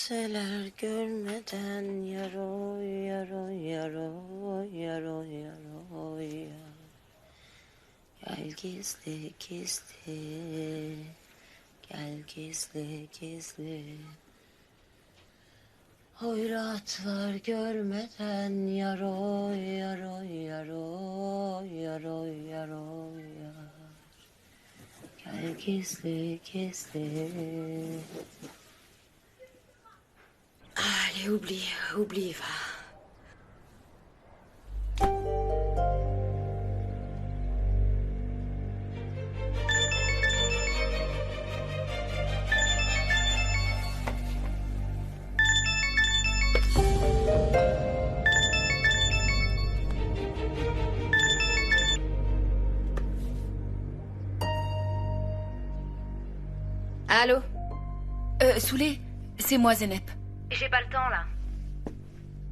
Kimseler görmeden yaro yaro yaro yaro yaro yaro. Gel gizli gizli, gel gizli gizli. Hoyratlar görmeden yaro yaro yaro yaro yaro yar. Gel gizli gizli. Allez, oublie, va. Allô? Soulé, c'est moi Zeynep. J'ai pas le temps, là.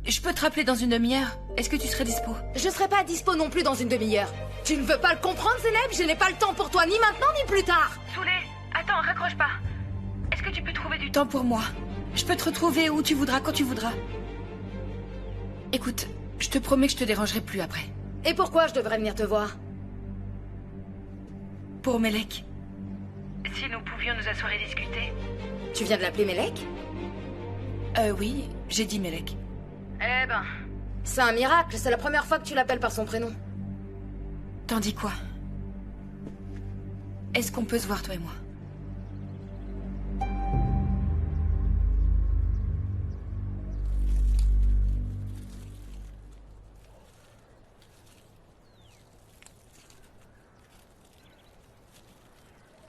Je peux te rappeler dans une demi-heure? Est-ce que tu serais dispo? Je serai pas dispo non plus dans une demi-heure. Tu ne veux pas le comprendre, Zeynep? Je n'ai pas le temps pour toi, ni maintenant, ni plus tard. Soulé, attends, raccroche pas. Est-ce que tu peux trouver du temps pour moi? Je peux te retrouver où tu voudras, quand tu voudras. Écoute, je te promets que je te dérangerai plus après. Et pourquoi je devrais venir te voir? Pour Melek. Si nous pouvions nous asseoir et discuter. Tu viens de l'appeler Melek? Oui, j'ai dit Melek. Eh ben... C'est un miracle, c'est la première fois que tu l'appelles par son prénom. T'en dis quoi? Est-ce qu'on peut se voir, toi et moi?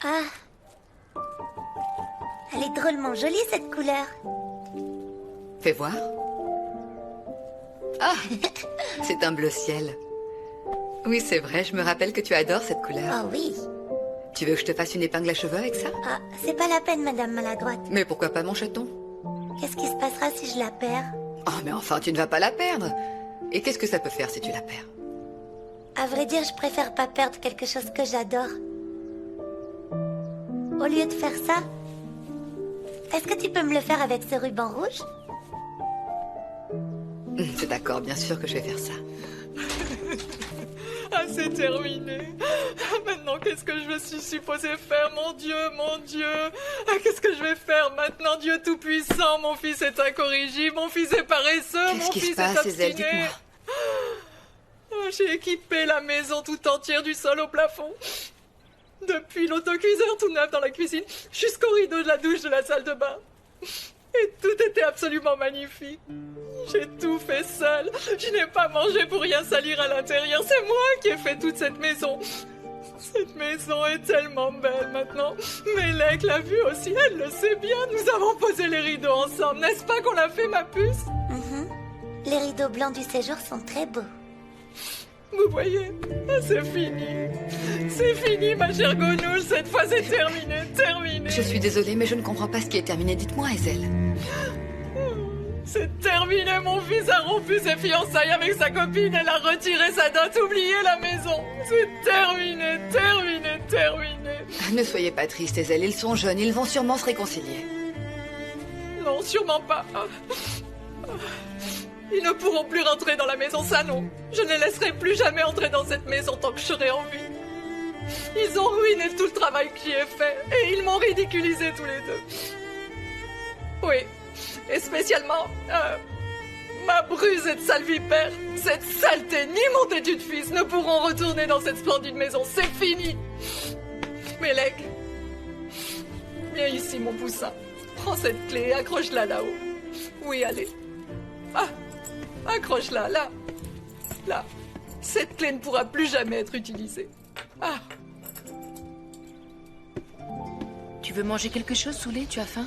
Ah. Elle est drôlement jolie, cette couleur. Fais voir. Ah, c'est un bleu ciel. Oui, c'est vrai, je me rappelle que tu adores cette couleur. Oh oui. Tu veux que je te fasse une épingle à cheveux avec ça? Ah, c'est pas la peine, Madame Maladroite. Mais pourquoi pas mon chaton? Qu'est-ce qui se passera si je la perds? Oh, mais enfin, tu ne vas pas la perdre. Et qu'est-ce que ça peut faire si tu la perds? À vrai dire, je préfère pas perdre quelque chose que j'adore. Au lieu de faire ça, est-ce que tu peux me le faire avec ce ruban rouge? C'est d'accord, bien sûr que je vais faire ça. Ah, c'est terminé. Maintenant, qu'est-ce que je me suis supposé faire? Mon Dieu, mon Dieu. Ah, qu'est-ce que je vais faire maintenant? Dieu Tout-Puissant, mon fils est incorrigible, mon fils est paresseux, Qu'est-ce mon qui fils se passe, est Ezel? obstiné. Dites-moi. Oh, j'ai équipé la maison tout entière du sol au plafond. Depuis l'autocuiseur tout neuf dans la cuisine jusqu'au rideau de la douche de la salle de bain. Et tout était absolument magnifique. J'ai tout fait seul. Je n'ai pas mangé pour rien salir à l'intérieur. C'est moi qui ai fait toute cette maison. Cette maison est tellement belle maintenant. Melek l'a vue aussi, elle le sait bien. Nous avons posé les rideaux ensemble. N'est-ce pas qu'on l'a fait, ma puce? Les rideaux blancs du séjour sont très beaux. Vous voyez? Ah, c'est fini. C'est fini, ma chère Gonouche. Cette fois, c'est terminé, terminé. Je suis désolée, mais je ne comprends pas ce qui est terminé. Dites-moi, Ezel. C'est terminé, mon fils a rompu ses fiançailles avec sa copine. Elle a retiré sa dot, oublié la maison. C'est terminé, terminé, terminé. Ne soyez pas triste, Ezel. Ils sont jeunes, ils vont sûrement se réconcilier. Non, sûrement pas. Ils ne pourront plus rentrer dans la maison, ça non. Je ne les laisserai plus jamais entrer dans cette maison tant que je serai en vie. Ils ont ruiné tout le travail que j'y ai fait et ils m'ont ridiculisé tous les deux. Oui, et spécialement ma brusée de sale vipère, cette saleté ni mon têtu de fils ne pourront retourner dans cette splendide maison. C'est fini. Melek, viens ici, mon poussin. Prends cette clé et accroche-la là-haut. Oui, allez. Ah, accroche-la, là. Là. Cette clé ne pourra plus jamais être utilisée. Ah. Tu veux manger quelque chose, Soulé? Tu as faim?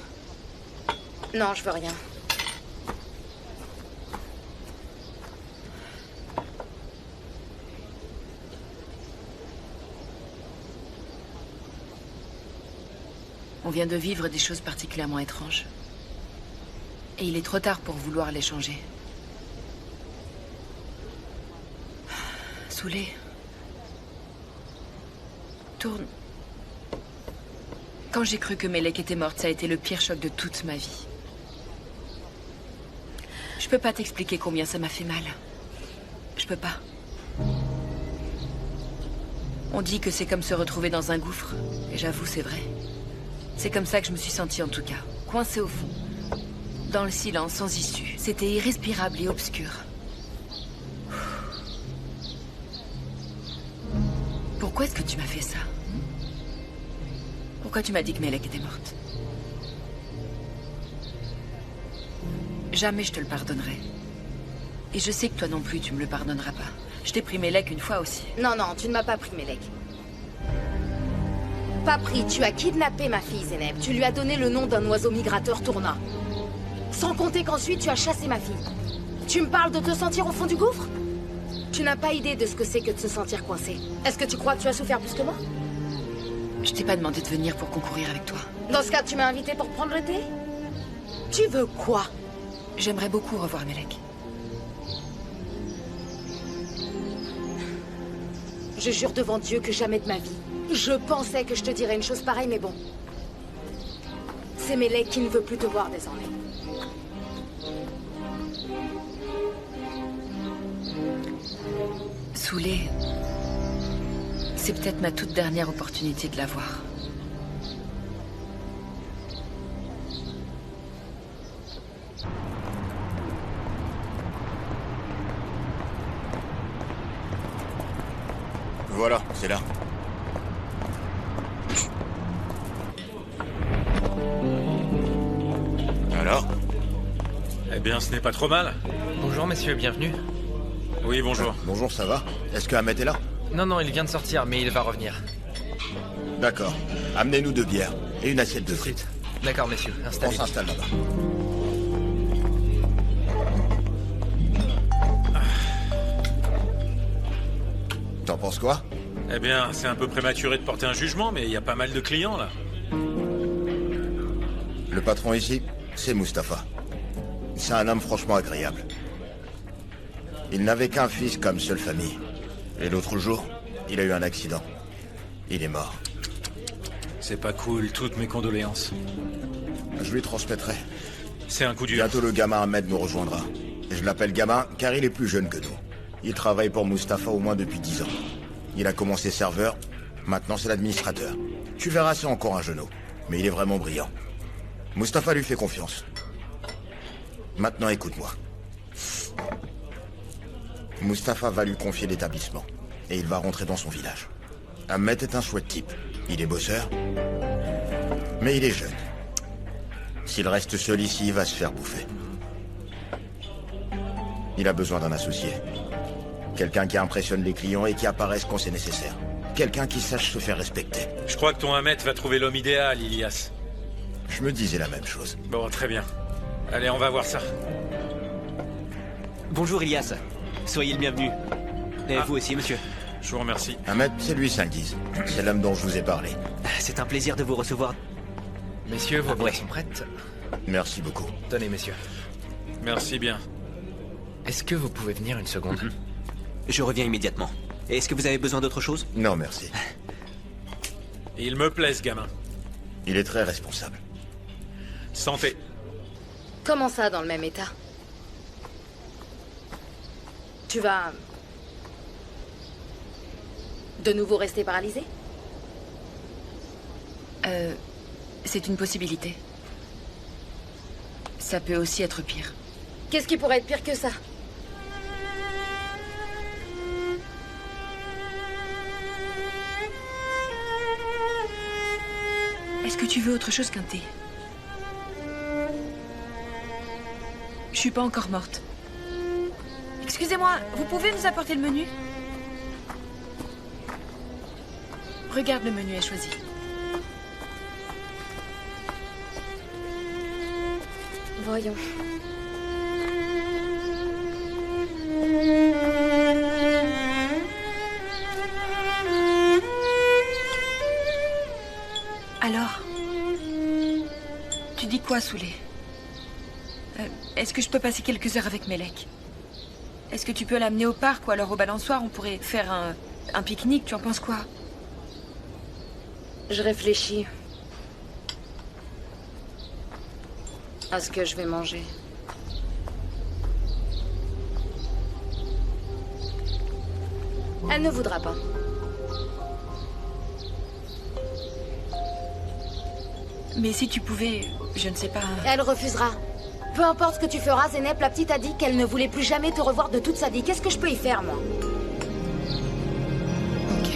Non, je veux rien. On vient de vivre des choses particulièrement étranges. Et il est trop tard pour vouloir les changer. Soulé. Tourne. Quand j'ai cru que Melek était morte, ça a été le pire choc de toute ma vie. Je peux pas t'expliquer combien ça m'a fait mal. Je peux pas. On dit que c'est comme se retrouver dans un gouffre. Et j'avoue, c'est vrai. C'est comme ça que je me suis sentie en tout cas. Coincée au fond. Dans le silence, sans issue. C'était irrespirable et obscur. Pourquoi est-ce que tu m'as fait ça? Pourquoi tu m'as dit que Melek était morte? Jamais je te le pardonnerai. Et je sais que toi non plus, tu me le pardonneras pas. Je t'ai pris Melek une fois aussi. Non, non, tu ne m'as pas pris, Melek. Pas pris, tu as kidnappé ma fille, Zeynep. Tu lui as donné le nom d'un oiseau migrateur tournant. Sans compter qu'ensuite, tu as chassé ma fille. Tu me parles de te sentir au fond du gouffre? Tu n'as pas idée de ce que c'est que de se sentir coincé. Est-ce que tu crois que tu as souffert plus que moi? Je t'ai pas demandé de venir pour concourir avec toi. Dans ce cas, tu m'as invité pour prendre le thé? Tu veux quoi? J'aimerais beaucoup revoir Melek. Je jure devant Dieu que jamais de ma vie. Je pensais que je te dirais une chose pareille, mais bon. C'est Melek qui ne veut plus te voir désormais. Soulé, c'est peut-être ma toute dernière opportunité de la voir. Voilà, c'est là. Alors? Eh bien, ce n'est pas trop mal. Bonjour messieurs, bienvenue. Oui, bonjour. Bonjour, ça va? Est-ce que Ahmed est là? Non, il vient de sortir, mais il va revenir. D'accord. Amenez-nous 2 bières et une assiette de frites. D'accord messieurs, On installez-vous. s'installe là-bas. T'en penses quoi? Eh bien, c'est un peu prématuré de porter un jugement, mais il y a pas mal de clients, là. Le patron ici, c'est Mustapha. C'est un homme franchement agréable. Il n'avait qu'un fils comme seule famille. Et l'autre jour, il a eu un accident. Il est mort. C'est pas cool, toutes mes condoléances. Je lui transmettrai. C'est un coup dur. Bientôt le gamin Ahmed nous rejoindra. Je l'appelle gamin car il est plus jeune que nous. Il travaille pour Mustapha au moins depuis 10 ans. Il a commencé serveur, maintenant c'est l'administrateur. Tu verras, c'est encore un genou. Mais il est vraiment brillant. Mustapha lui fait confiance. Maintenant écoute-moi. Mustapha va lui confier l'établissement. Et il va rentrer dans son village. Ahmed est un chouette type. Il est bosseur. Mais il est jeune. S'il reste seul ici, il va se faire bouffer. Il a besoin d'un associé. Quelqu'un qui impressionne les clients et qui apparaisse quand c'est nécessaire. Quelqu'un qui sache se faire respecter. Je crois que ton Ahmed va trouver l'homme idéal, Ilias. Je me disais la même chose. Bon, très bien. Allez, on va voir ça. Bonjour Ilias. Soyez le bienvenu. Et vous aussi, monsieur. Je vous remercie. Ahmed, c'est lui, Singhis. C'est l'homme dont je vous ai parlé. C'est un plaisir de vous recevoir. Messieurs, vos bières sont prêtes? Merci beaucoup. Tenez messieurs. Merci bien. Est-ce que vous pouvez venir une seconde? Je reviens immédiatement. Est-ce que vous avez besoin d'autre chose? Non, merci. Il me plaît, ce gamin. Il est très responsable. Santé. Comment ça, dans le même état? Tu vas... de nouveau rester paralysé? C'est une possibilité. Ça peut aussi être pire. Qu'est-ce qui pourrait être pire que ça? Est-ce que tu veux autre chose qu'un thé? Je suis pas encore morte. Excusez-moi, vous pouvez nous apporter le menu? Regarde, le menu est choisi. Voyons. Alors? Tu dis quoi, Soulé? Est-ce que je peux passer quelques heures avec Melek? Est-ce que tu peux l'amener au parc ou alors au balançoire? On pourrait faire un pique-nique, tu en penses quoi? Je réfléchis à ce que je vais manger. Elle ne voudra pas. Mais si tu pouvais, je ne sais pas... Elle refusera. Peu importe ce que tu feras, Zeynep, la petite a dit qu'elle ne voulait plus jamais te revoir de toute sa vie. Qu'est-ce que je peux y faire, moi? Ok.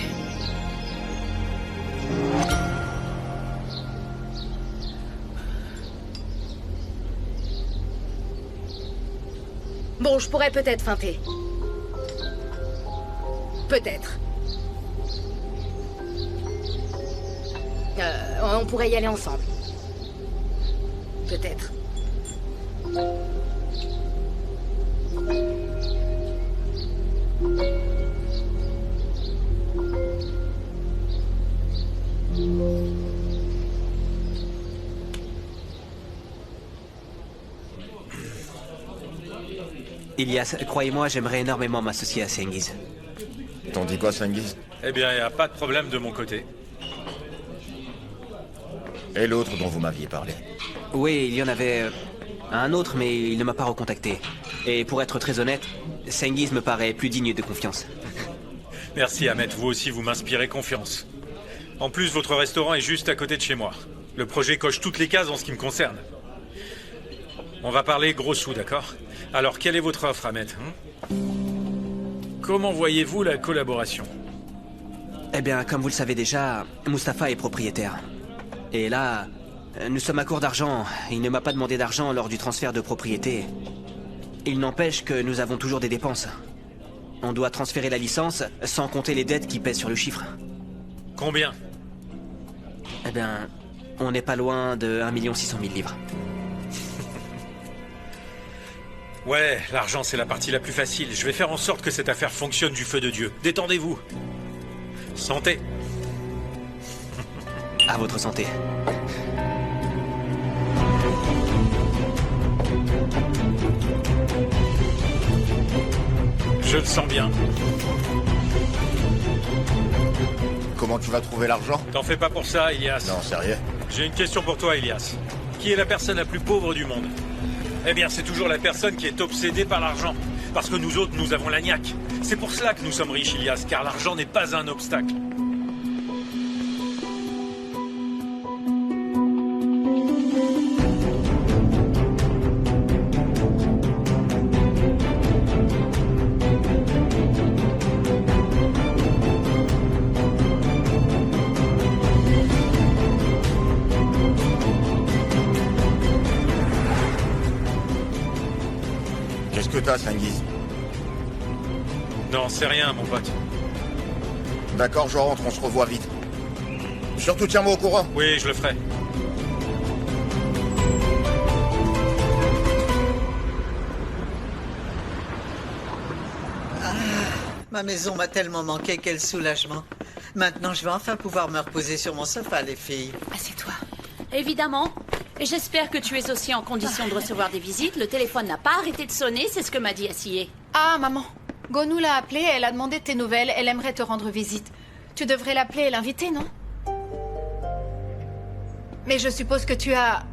Bon, je pourrais peut-être feinter. Peut-être. On pourrait y aller ensemble. Peut-être. Ilias, croyez-moi, j'aimerais énormément m'associer à Cengiz. T'en dis quoi, Cengiz? Eh bien, y a pas de problème de mon côté. Et l'autre dont vous m'aviez parlé? Oui, il y en avait un autre, mais il ne m'a pas recontacté. Et pour être très honnête, Cengiz me paraît plus digne de confiance. Merci, Ahmet. Vous aussi, vous m'inspirez confiance. En plus, votre restaurant est juste à côté de chez moi. Le projet coche toutes les cases en ce qui me concerne. On va parler gros sous, d'accord? Alors, quelle est votre offre, Ahmet, Comment voyez-vous la collaboration? Eh bien, comme vous le savez déjà, Mustapha est propriétaire. Et là, nous sommes à court d'argent. Il ne m'a pas demandé d'argent lors du transfert de propriété. Il n'empêche que nous avons toujours des dépenses. On doit transférer la licence, sans compter les dettes qui pèsent sur le chiffre. Combien? Eh bien, on n'est pas loin de 1 600 000 livres. Ouais, l'argent c'est la partie la plus facile. Je vais faire en sorte que cette affaire fonctionne du feu de Dieu. Détendez-vous. Santé. À votre santé. Je le sens bien. Comment tu vas trouver l'argent? T'en fais pas pour ça, Ilias. Non, sérieux? J'ai une question pour toi, Ilias. Qui est la personne la plus pauvre du monde? Eh bien, c'est toujours la personne qui est obsédée par l'argent. Parce que nous autres, nous avons la niaque. C'est pour cela que nous sommes riches, Ilias, car l'argent n'est pas un obstacle. Qu'est-ce que t'as, Cengiz? Non, c'est rien, mon pote. D'accord, je rentre, on se revoit vite. Surtout tiens-moi au courant. Oui, je le ferai. Ma maison m'a tellement manqué, quel soulagement. Maintenant, je vais enfin pouvoir me reposer sur mon sofa, les filles. Assieds-toi. Évidemment. Et j'espère que tu es aussi en condition de recevoir des visites. Le téléphone n'a pas arrêté de sonner, c'est ce que m'a dit Assier. Ah, maman. Gonou l'a appelée, elle a demandé tes nouvelles, elle aimerait te rendre visite. Tu devrais l'appeler et l'inviter, non? Mais je suppose que tu as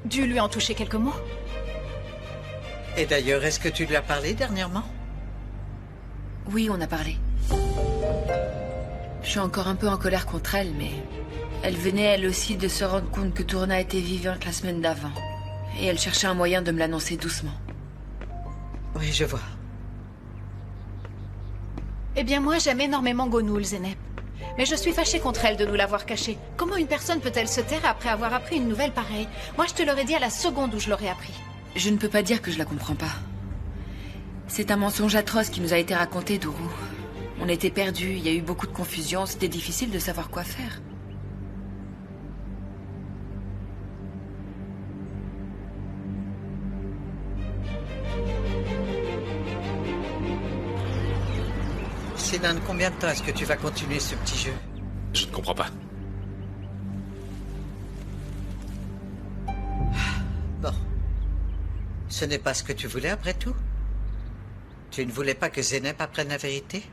dû lui en toucher quelques mots. Et d'ailleurs, est-ce que tu lui as parlé dernièrement? Oui, on a parlé. Je suis encore un peu en colère contre elle, mais... Elle venait, elle aussi, de se rendre compte que Tourna était vivante la semaine d'avant. Et elle cherchait un moyen de me l'annoncer doucement. Oui, je vois. Eh bien, moi, j'aime énormément Gonoul, Zeynep. Mais je suis fâchée contre elle de nous l'avoir cachée. Comment une personne peut-elle se taire après avoir appris une nouvelle pareille? Moi, je te l'aurais dit à la seconde où je l'aurais appris. Je ne peux pas dire que je la comprends pas. C'est un mensonge atroce qui nous a été raconté, Dourou. On était perdus, il y a eu beaucoup de confusion, c'était difficile de savoir quoi faire. Sinan, combien de temps est-ce que tu vas continuer ce petit jeu? Je ne comprends pas. Bon. Ce n'est pas ce que tu voulais après tout? Tu ne voulais pas que Zeynep apprenne la vérité?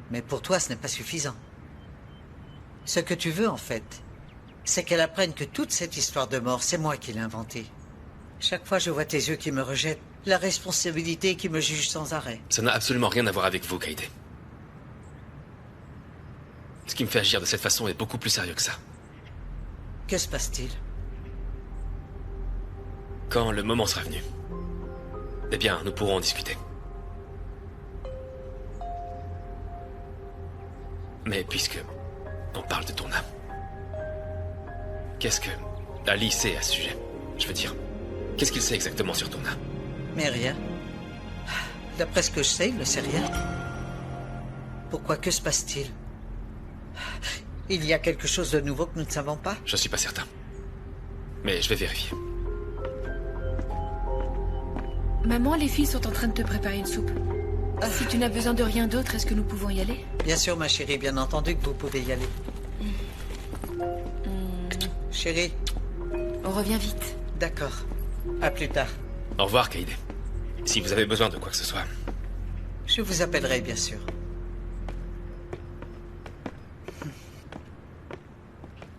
Mais pour toi, ce n'est pas suffisant. Ce que tu veux, en fait, c'est qu'elle apprenne que toute cette histoire de mort, c'est moi qui l'ai inventée. Chaque fois, je vois tes yeux qui me rejettent, la responsabilité qui me juge sans arrêt. Ça n'a absolument rien à voir avec vous, Kaïdé. qui me fait agir de cette façon est beaucoup plus sérieux que ça. Que se passe-t-il? Quand le moment sera venu, eh bien, nous pourrons en discuter. Mais puisque on parle de Tourna, qu'est-ce que Ali sait à ce sujet? Je veux dire, qu'est-ce qu'il sait exactement sur Tourna? Mais rien. D'après ce que je sais, il ne sait rien. Pourquoi? Que se passe-t-il? Il y a quelque chose de nouveau que nous ne savons pas? Je suis pas certain. Mais je vais vérifier. Maman, les filles sont en train de te préparer une soupe. Si tu n'as besoin de rien d'autre, est-ce que nous pouvons y aller? Bien sûr, ma chérie, bien entendu que vous pouvez y aller. Chérie. On revient vite. D'accord. À plus tard. Au revoir, Kaïdé. Si vous avez besoin de quoi que ce soit. Je vous appellerai, bien sûr.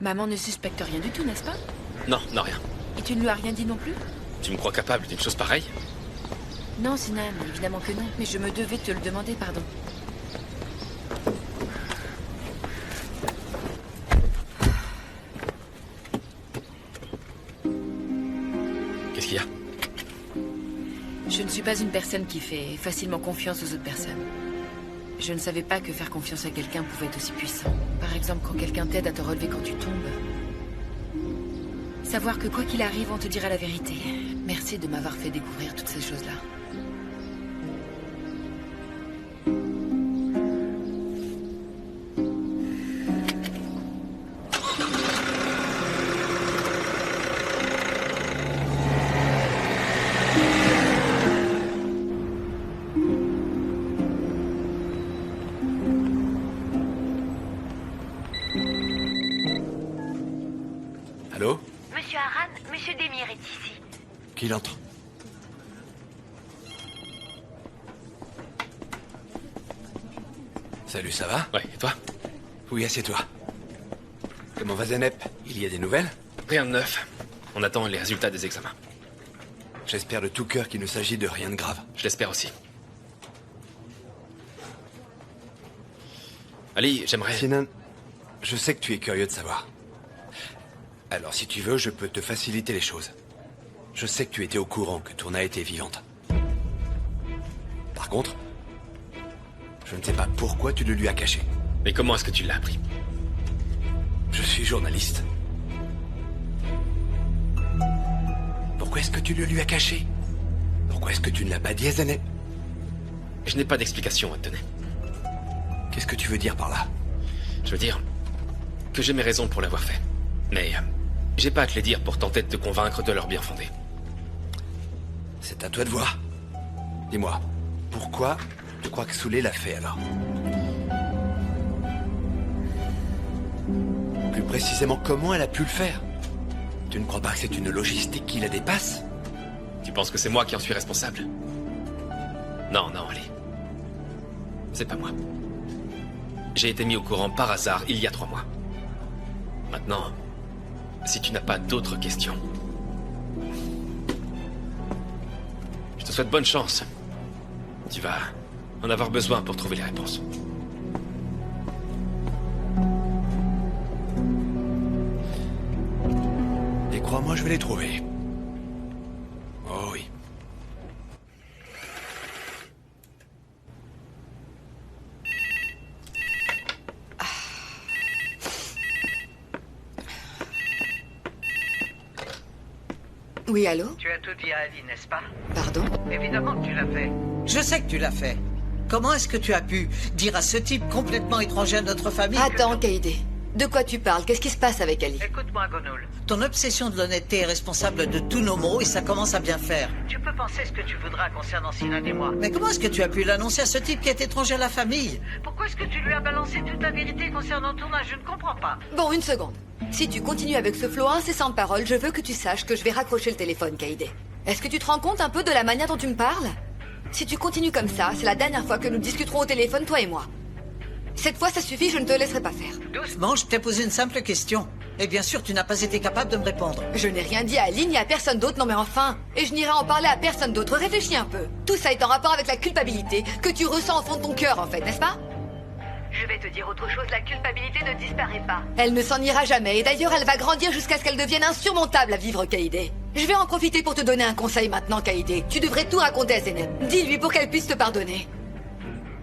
Maman ne suspecte rien du tout, n'est-ce pas? Non, non, rien. Et tu ne lui as rien dit non plus? Tu me crois capable d'une chose pareille? Non, Sinan, évidemment que non. Mais je me devais te le demander, pardon. Qu'est-ce qu'il y a? Je ne suis pas une personne qui fait facilement confiance aux autres personnes. Je ne savais pas que faire confiance à quelqu'un pouvait être aussi puissant. Par exemple, quand quelqu'un t'aide à te relever quand tu tombes. Savoir que quoi qu'il arrive, on te dira la vérité. Merci de m'avoir fait découvrir toutes ces choses-là. Allô? Monsieur Aran, Monsieur Demir est ici. Qu'il entre. Salut, ça va? Ouais, et toi? Oui, assieds-toi. Comment va Zenep? Il y a des nouvelles? Rien de neuf. On attend les résultats des examens. J'espère de tout cœur qu'il ne s'agit de rien de grave. Je l'espère aussi. Ali, j'aimerais... Sinan, je sais que tu es curieux de savoir. Alors, si tu veux, je peux te faciliter les choses. Je sais que tu étais au courant que Tourna était vivante. Par contre, je ne sais pas pourquoi tu le lui as caché. Mais comment est-ce que tu l'as appris? Je suis journaliste. Pourquoi est-ce que tu le lui as caché? Pourquoi est-ce que tu ne l'as pas dit à Zenep? Je n'ai pas d'explication à te donner. Qu'est-ce que tu veux dire par là? Je veux dire que j'ai mes raisons pour l'avoir fait. Mais j'ai pas à te les dire pour tenter de te convaincre de leur bien fondé. C'est à toi de voir. Dis-moi, pourquoi tu crois que Soulé l'a fait alors? Plus précisément, comment elle a pu le faire? Tu ne crois pas que c'est une logistique qui la dépasse? Tu penses que c'est moi qui en suis responsable? Non, non, allez. C'est pas moi. J'ai été mis au courant par hasard il y a 3 mois. Maintenant, si tu n'as pas d'autres questions, je te souhaite bonne chance. Tu vas en avoir besoin pour trouver les réponses. Et crois-moi, je vais les trouver. Oh oui. Oui, allô? Tu as tout dit à Ali, n'est-ce pas? Pardon? Évidemment que tu l'as fait. Je sais que tu l'as fait. Comment est-ce que tu as pu dire à ce type complètement étranger à notre famille... Attends, Kaïdé. De quoi tu parles? Qu'est-ce qui se passe avec Ali? Écoute-moi, Gonoul. Ton obsession de l'honnêteté est responsable de tous nos maux et ça commence à bien faire. Tu peux penser ce que tu voudras concernant Sinan et moi. Mais comment est-ce que tu as pu l'annoncer à ce type qui est étranger à la famille? Pourquoi est-ce que tu lui as balancé toute la vérité concernant ton âge? Je ne comprends pas. Bon, une seconde. Si tu continues avec ce flot incessant de paroles, je veux que tu saches que je vais raccrocher le téléphone, Kaïdé. Est-ce que tu te rends compte un peu de la manière dont tu me parles? Si tu continues comme ça, c'est la dernière fois que nous discuterons au téléphone, toi et moi. Cette fois, ça suffit, je ne te laisserai pas faire. Doucement, je t'ai posé une simple question. Et bien sûr, tu n'as pas été capable de me répondre. Je n'ai rien dit à Ali ni à personne d'autre, non mais enfin. Et je n'irai en parler à personne d'autre, réfléchis un peu. Tout ça est en rapport avec la culpabilité que tu ressens au fond de ton cœur, en fait, n'est-ce pas? Je vais te dire autre chose, la culpabilité ne disparaît pas. Elle ne s'en ira jamais, et d'ailleurs elle va grandir jusqu'à ce qu'elle devienne insurmontable à vivre, Kaïdé. Je vais en profiter pour te donner un conseil maintenant, Kaïdé. Tu devrais tout raconter à Zeynep. Dis-lui pour qu'elle puisse te pardonner.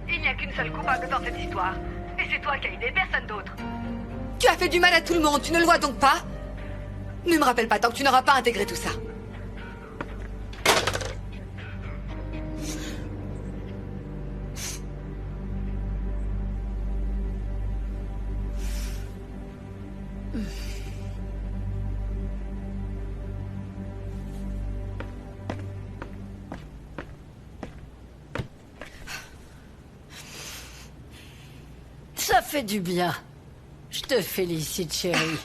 Il n'y a qu'une seule coupable dans cette histoire. Et c'est toi, Kaïdé, personne d'autre. Tu as fait du mal à tout le monde, tu ne le vois donc pas? Ne me rappelle pas tant que tu n'auras pas intégré tout ça. Ça fait du bien. Je te félicite, chérie.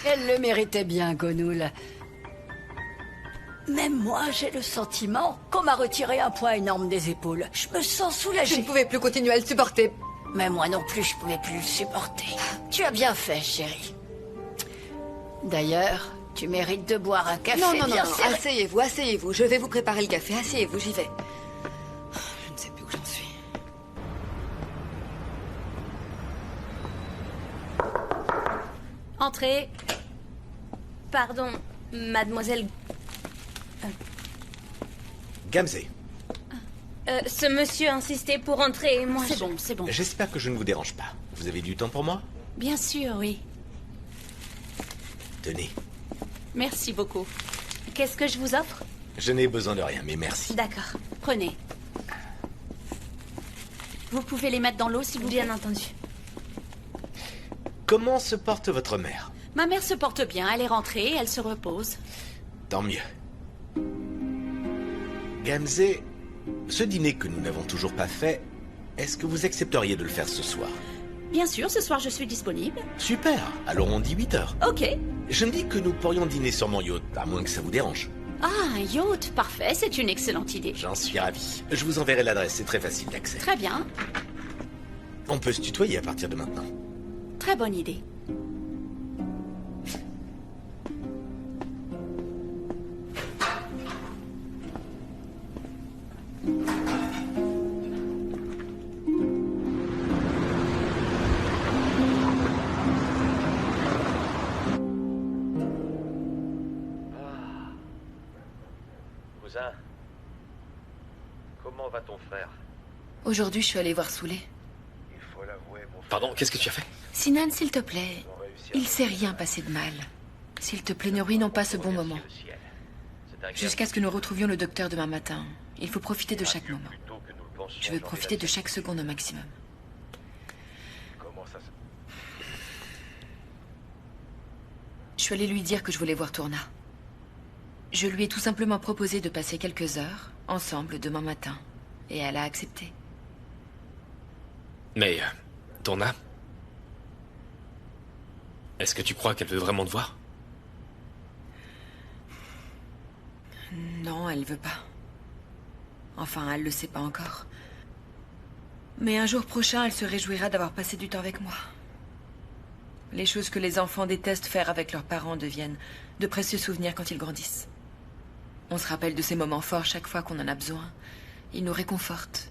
Elle le méritait bien, Gonoul. Même moi, j'ai le sentiment qu'on m'a retiré un poids énorme des épaules. Je me sens soulagée. Je ne pouvais plus continuer à le supporter. Mais moi non plus, je pouvais plus le supporter. Tu as bien fait, chérie. D'ailleurs, tu mérites de boire un café. Non, bien serré. asseyez-vous, asseyez-vous. Je vais vous préparer le café. Asseyez-vous, j'y vais. Je ne sais plus où j'en suis. Entrez. Pardon, mademoiselle. Gamzé. Ce monsieur insistait pour entrer et moi... C'est bon. J'espère que je ne vous dérange pas. Vous avez du temps pour moi? Bien sûr, oui. Tenez. Merci beaucoup. Qu'est-ce que je vous offre? Je n'ai besoin de rien, mais merci. D'accord, prenez. Vous pouvez les mettre dans l'eau si vous voulez. Bien entendu. Comment se porte votre mère? Ma mère se porte bien, elle est rentrée, elle se repose. Tant mieux. Gamzé, ce dîner que nous n'avons toujours pas fait, est-ce que vous accepteriez de le faire ce soir? Bien sûr, ce soir je suis disponible. Super, alors on dit 8 heures. Ok. Je me dis que nous pourrions dîner sur mon yacht, à moins que ça vous dérange. Ah, un yacht, parfait, c'est une excellente idée. J'en suis ravi. Je vous enverrai l'adresse, c'est très facile d'accès. Très bien. On peut se tutoyer à partir de maintenant. Très bonne idée. Cousin, comment va ton frère? Aujourd'hui, je suis allée voir Soulé. Pardon, qu'est-ce que tu as fait? Sinan, s'il te plaît, il s'est rien passé de mal. S'il te plaît, ne ruinons pas ce bon moment. Jusqu'à ce que nous retrouvions le docteur demain matin. Il faut profiter de chaque moment. Je veux profiter de chaque seconde au maximum. Je suis allée lui dire que je voulais voir Tourna. Je lui ai tout simplement proposé de passer quelques heures ensemble demain matin. Et elle a accepté. Mais, Tourna, est-ce que tu crois qu'elle veut vraiment te voir? Non, elle veut pas. Enfin, elle le sait pas encore. Mais un jour prochain, elle se réjouira d'avoir passé du temps avec moi. Les choses que les enfants détestent faire avec leurs parents deviennent de précieux souvenirs quand ils grandissent. On se rappelle de ces moments forts chaque fois qu'on en a besoin. Ils nous réconfortent.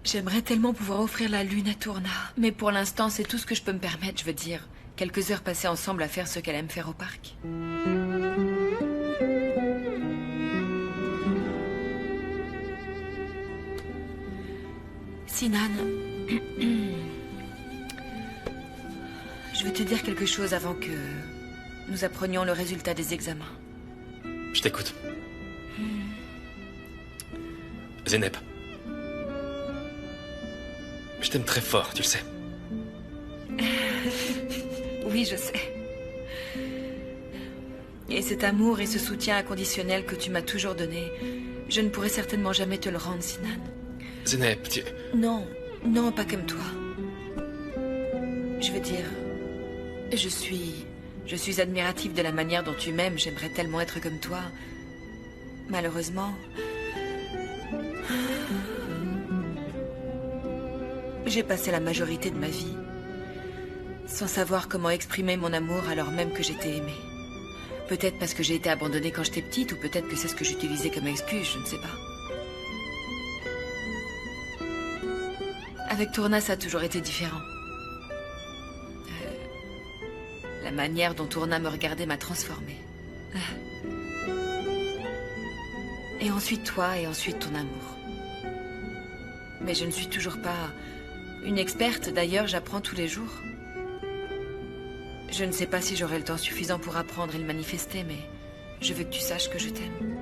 J'aimerais tellement pouvoir offrir la lune à Tourna. Mais pour l'instant, c'est tout ce que je peux me permettre, je veux dire. Quelques heures passées ensemble à faire ce qu'elle aime faire au parc. Sinan, je veux te dire quelque chose avant que nous apprenions le résultat des examens. Je t'écoute. Zeynep. Je t'aime très fort, tu le sais. Oui, je sais. Et cet amour et ce soutien inconditionnel que tu m'as toujours donné, je ne pourrai certainement jamais te le rendre, Sinan. Zeynep, tu... Non, non, pas comme toi. Je veux dire, je suis admirative de la manière dont tu m'aimes. J'aimerais tellement être comme toi. Malheureusement, j'ai passé la majorité de ma vie sans savoir comment exprimer mon amour alors même que j'étais aimée. Peut-être parce que j'ai été abandonnée quand j'étais petite, ou peut-être que c'est ce que j'utilisais comme excuse, je ne sais pas. Avec Tourna, ça a toujours été différent. La manière dont Tourna me regardait m'a transformée. Et ensuite toi, et ensuite ton amour. Mais je ne suis toujours pas une experte, d'ailleurs, j'apprends tous les jours. Je ne sais pas si j'aurai le temps suffisant pour apprendre et le manifester, mais je veux que tu saches que je t'aime.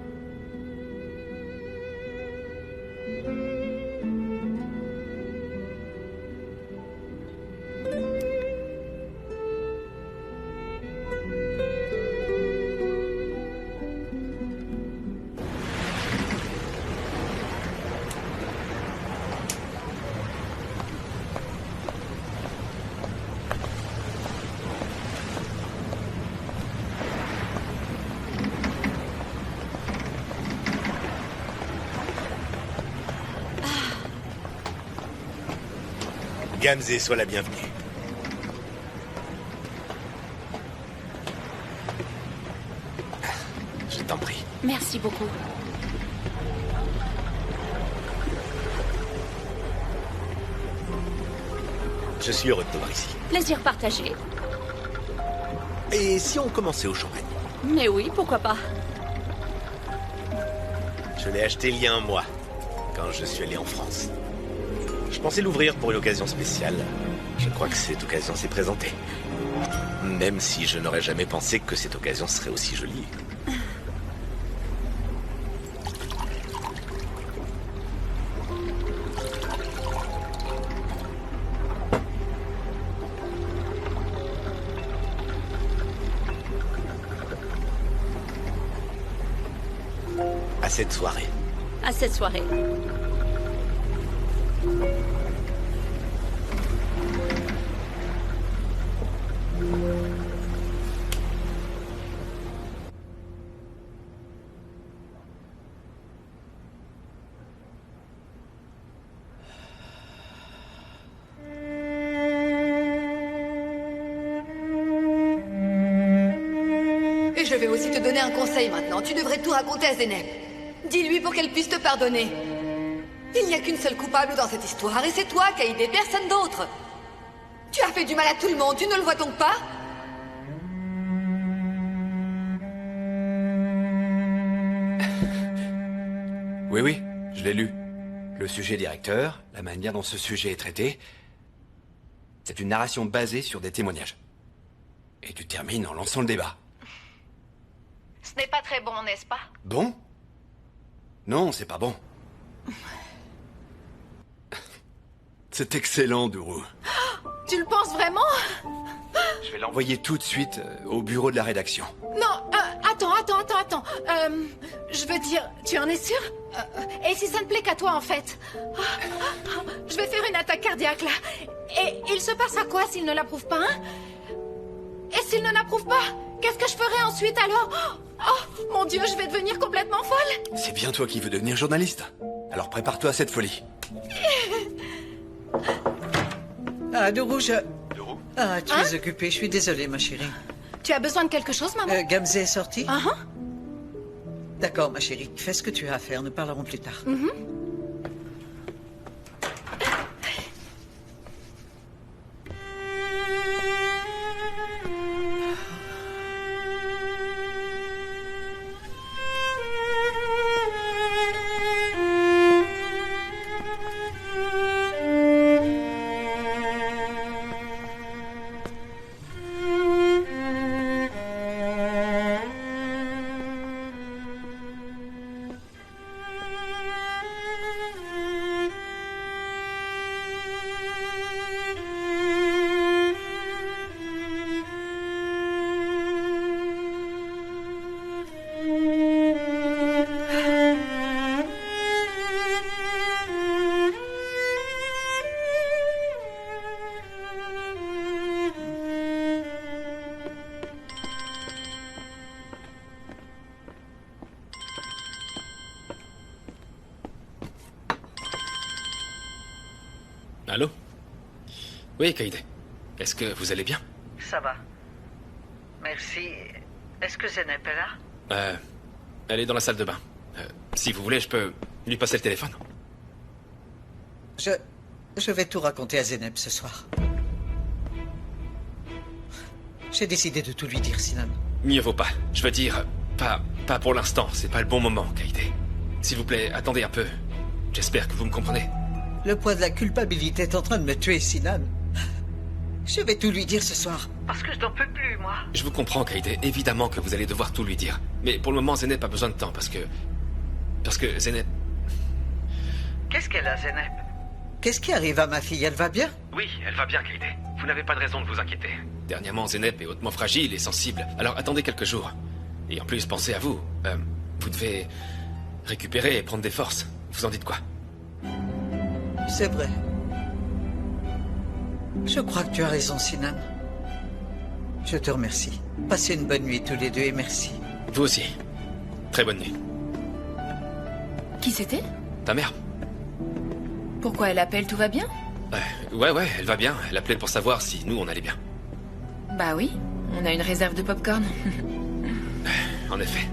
Gamzé, sois la bienvenue. Je t'en prie. Merci beaucoup. Je suis heureux de te voir ici. Plaisir partagé. Et si on commençait au champagne? Mais oui, pourquoi pas? Je l'ai acheté il y a un mois, quand je suis allé en France. Je pensais l'ouvrir pour une occasion spéciale. Je crois que cette occasion s'est présentée. Même si je n'aurais jamais pensé que cette occasion serait aussi jolie. À cette soirée. À cette soirée. Et je vais aussi te donner un conseil maintenant. Tu devrais tout raconter à Zeynep. Dis-lui pour qu'elle puisse te pardonner. Il n'y a qu'une seule coupable dans cette histoire, et c'est toi, Kaïdé, personne d'autre. Tu as fait du mal à tout le monde, tu ne le vois donc pas? Oui, oui, je l'ai lu. Le sujet directeur, la manière dont ce sujet est traité, c'est une narration basée sur des témoignages. Et tu termines en lançant le débat. Ce n'est pas très bon, n'est-ce pas? Bon? Non, c'est pas bon. C'est excellent, Dourou. Tu le penses vraiment? Je vais l'envoyer tout de suite au bureau de la rédaction. Non, attends. Je veux dire, tu en es sûr? Et si ça ne plaît qu'à toi, en fait? Je vais faire une attaque cardiaque, là. Et il se passera quoi s'il ne l'approuve pas, hein? Et s'il ne l'approuve pas, qu'est-ce que je ferai ensuite, alors? Oh, mon Dieu, je vais devenir complètement folle. C'est bien toi qui veux devenir journaliste. Alors prépare-toi à cette folie. Ah, Dourou, Ah, tu es occupée. Je suis désolée, ma chérie. Tu as besoin de quelque chose, maman? Gamzé est sorti? D'accord, ma chérie. Fais ce que tu as à faire. Nous parlerons plus tard. Allô? Oui, Kaïdé. Est-ce que vous allez bien? Ça va. Merci. Est-ce que Zeynep est là? Elle est dans la salle de bain. Si vous voulez, je peux lui passer le téléphone. Je vais tout raconter à Zeynep ce soir. J'ai décidé de tout lui dire, Sinan. Mieux vaut pas. Je veux dire, pas pour l'instant. C'est pas le bon moment, Kaïdé. S'il vous plaît, attendez un peu. J'espère que vous me comprenez. Le poids de la culpabilité est en train de me tuer, Sinan. Je vais tout lui dire ce soir. Parce que je n'en peux plus, moi. Je vous comprends, Kaïdé. Évidemment que vous allez devoir tout lui dire. Mais pour le moment, Zeynep a besoin de temps parce que Zeynep... Qu'est-ce qu'elle a, Zeynep? Qu'est-ce qui arrive à ma fille? Elle va bien? Oui, elle va bien, Kaïdé. Vous n'avez pas de raison de vous inquiéter. Dernièrement, Zeynep est hautement fragile et sensible. Alors attendez quelques jours. Et en plus, pensez à vous. Vous devez récupérer et prendre des forces. Vous en dites quoi? C'est vrai. Je crois que tu as raison, Sinan. Je te remercie. Passez une bonne nuit tous les deux et merci. Vous aussi. Très bonne nuit. Qui c'était? Ta mère. Pourquoi elle appelle? Tout va bien? Ouais, elle va bien. Elle appelait pour savoir si nous, on allait bien. Bah oui, on a une réserve de popcorn. En effet.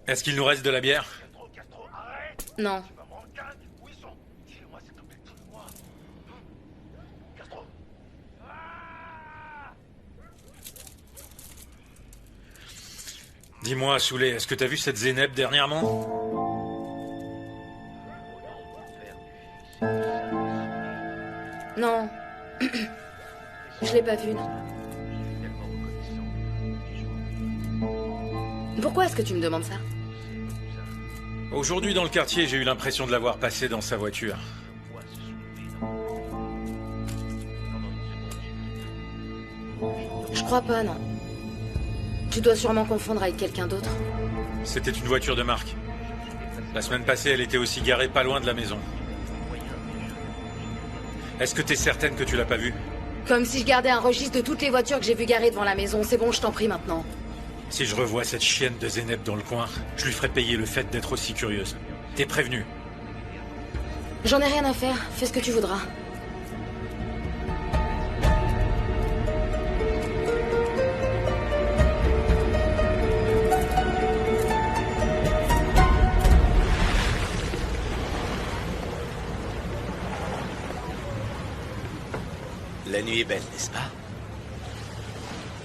Est-ce qu'il nous reste de la bière? Non. Dis-moi, Soulé, est-ce que t'as vu cette Zeynep dernièrement? Non. Je l'ai pas vue, non. Pourquoi est-ce que tu me demandes ça? Aujourd'hui, dans le quartier, j'ai eu l'impression de la voir passer dans sa voiture. Je crois pas, non. Tu dois sûrement confondre avec quelqu'un d'autre. C'était une voiture de marque. La semaine passée, elle était aussi garée pas loin de la maison. Est-ce que t'es certaine que tu l'as pas vue? Comme si je gardais un registre de toutes les voitures que j'ai vues garées devant la maison. C'est bon, je t'en prie maintenant. Si je revois cette chienne de Zeynep dans le coin, je lui ferai payer le fait d'être aussi curieuse. T'es prévenu. J'en ai rien à faire. Fais ce que tu voudras. La nuit est belle, n'est-ce pas?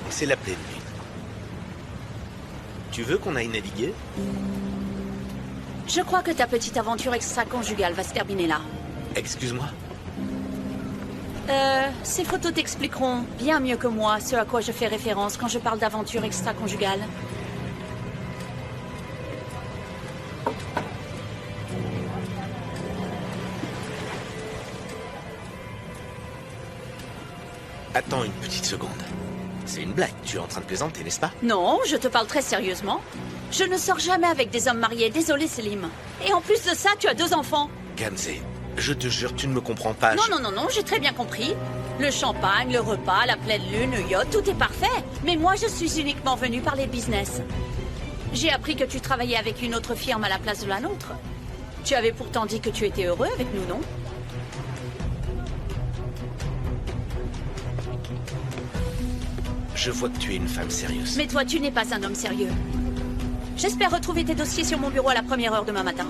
C'est la pleine lune. Tu veux qu'on aille naviguer? Je crois que ta petite aventure extra-conjugale va se terminer là. Excuse-moi? Ces photos t'expliqueront bien mieux que moi ce à quoi je fais référence quand je parle d'aventure extra-conjugale. Attends une petite seconde. C'est une blague, tu es en train de plaisanter, n'est-ce pas? Non, je te parle très sérieusement. Je ne sors jamais avec des hommes mariés, désolé Selim. Et en plus de ça, tu as 2 enfants. Gamze, je te jure, tu ne me comprends pas. Non, j'ai très bien compris. Le champagne, le repas, la pleine lune, le yacht, tout est parfait. Mais moi, je suis uniquement venue parler business. J'ai appris que tu travaillais avec une autre firme à la place de la nôtre. Tu avais pourtant dit que tu étais heureux avec nous, non? Je vois que tu es une femme sérieuse. Mais toi, tu n'es pas un homme sérieux. J'espère retrouver tes dossiers sur mon bureau à la 1re heure demain matin.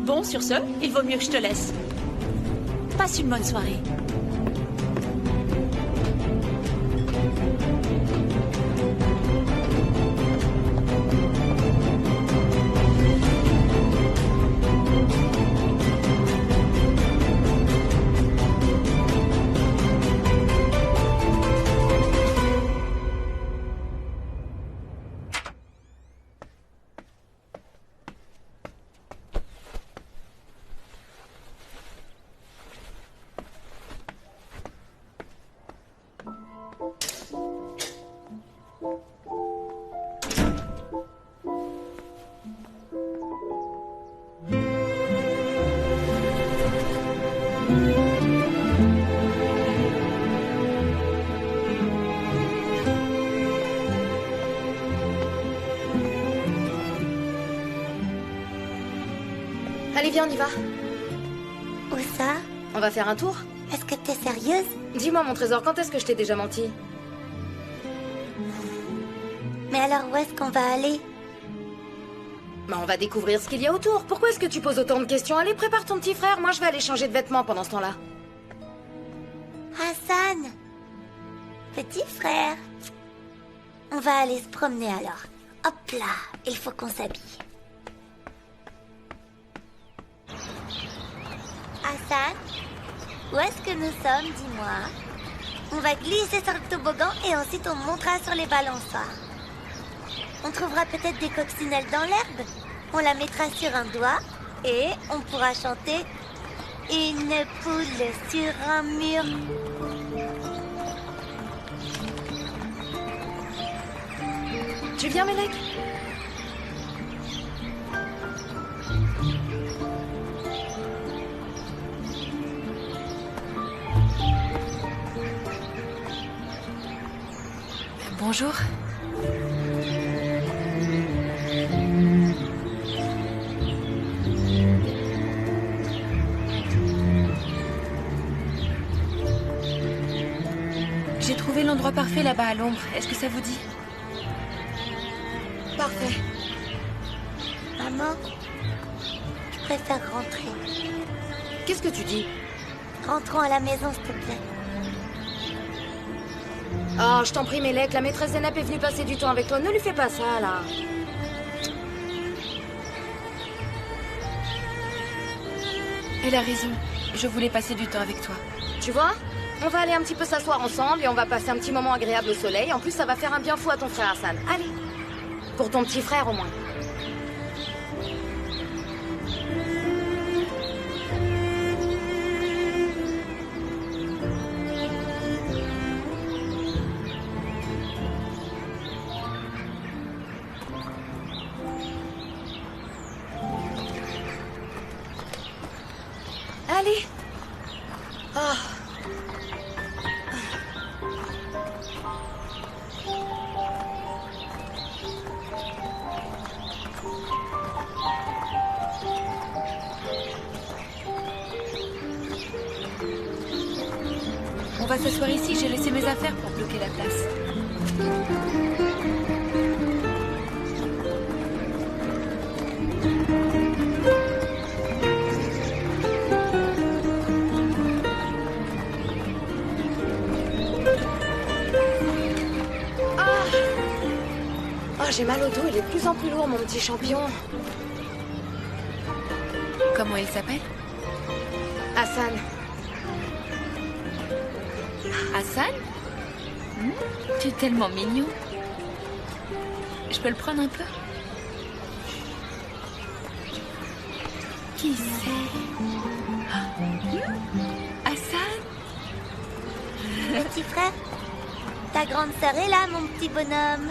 Bon, sur ce, il vaut mieux que je te laisse. Passe une bonne soirée. Allez, viens, on y va. Où ça? On va faire un tour? Est-ce que t'es sérieuse? Dis-moi, mon trésor, quand est-ce que je t'ai déjà menti? Mais alors où est-ce qu'on va aller? Bah, on va découvrir ce qu'il y a autour. Pourquoi est-ce que tu poses autant de questions? Allez, prépare ton petit frère. Moi, je vais aller changer de vêtements pendant ce temps-là. Hassan! Petit frère. On va aller se promener alors. Hop là, il faut qu'on s'habille. Hassan, où est-ce que nous sommes, dis-moi? On va glisser sur le toboggan et ensuite on montera sur les balançoires. On trouvera peut-être des coccinelles dans l'herbe. On la mettra sur un doigt et on pourra chanter une poule sur un mur. Tu viens, Melek? Bonjour. J'ai trouvé l'endroit parfait là-bas à l'ombre. Est-ce que ça vous dit? Parfait. Maman, je préfère rentrer. Qu'est-ce que tu dis? Rentrons à la maison, s'il te plaît. Oh, je t'en prie, Melek, la maîtresse Zenep est venue passer du temps avec toi. Ne lui fais pas ça, là. Elle a raison. Je voulais passer du temps avec toi. Tu vois? On va aller un petit peu s'asseoir ensemble et on va passer un petit moment agréable au soleil. En plus, ça va faire un bien fou à ton frère Hassan. Allez. Pour ton petit frère, au moins. Allez. Oh. On va s'asseoir ici, j'ai laissé mes affaires pour bloquer la place. Oh, j'ai mal au dos, il est de plus en plus lourd, mon petit champion. Comment il s'appelle? Hassan. Hassan? Tu es tellement mignon. Je peux le prendre un peu? Qui c'est? Hassan? Petit frère, ta grande sœur est là, mon petit bonhomme.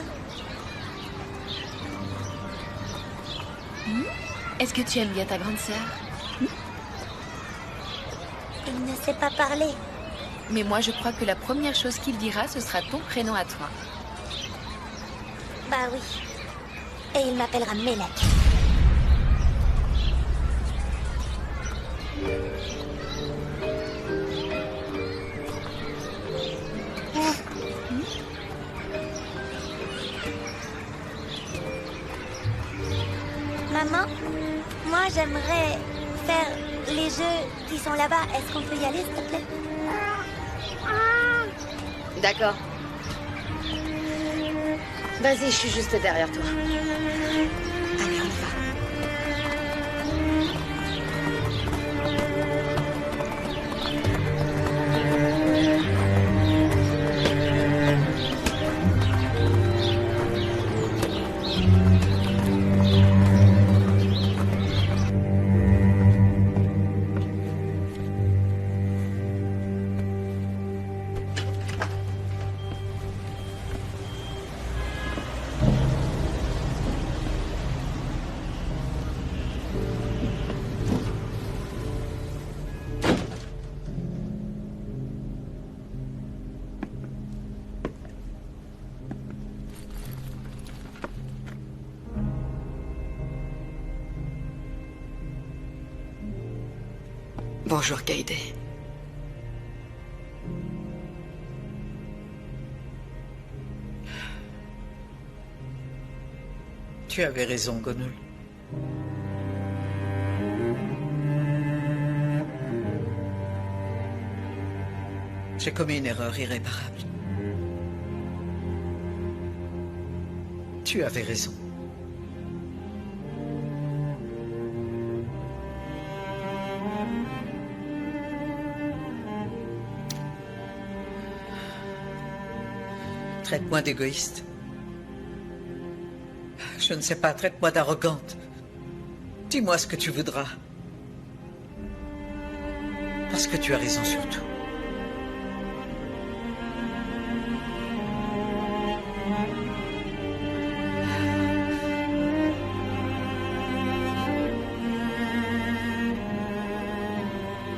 Est-ce que tu aimes bien ta grande sœur? Il ne sait pas parler. Mais moi, je crois que la première chose qu'il dira, ce sera ton prénom à toi. Bah oui. Et il m'appellera Melek. Maman, moi j'aimerais faire les jeux qui sont là-bas. Est-ce qu'on peut y aller, s'il te plaît? D'accord. Vas-y, je suis juste derrière toi. Allez, on y va. Bonjour, Kaïdé. Tu avais raison, Gonul. J'ai commis une erreur irréparable. Tu avais raison. Traite-moi d'égoïste. Je ne sais pas, traite-moi d'arrogante. Dis-moi ce que tu voudras. Parce que tu as raison surtout.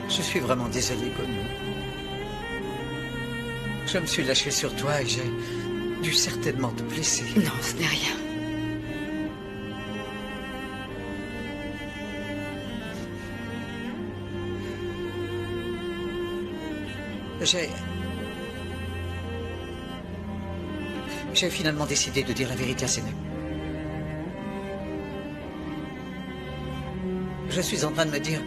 Je suis vraiment désolé, Gonul. Je me suis lâché sur toi et j'ai dû certainement te blesser. Non, ce n'est rien. J'ai finalement décidé de dire la vérité à Zeynep. Je suis en train de me dire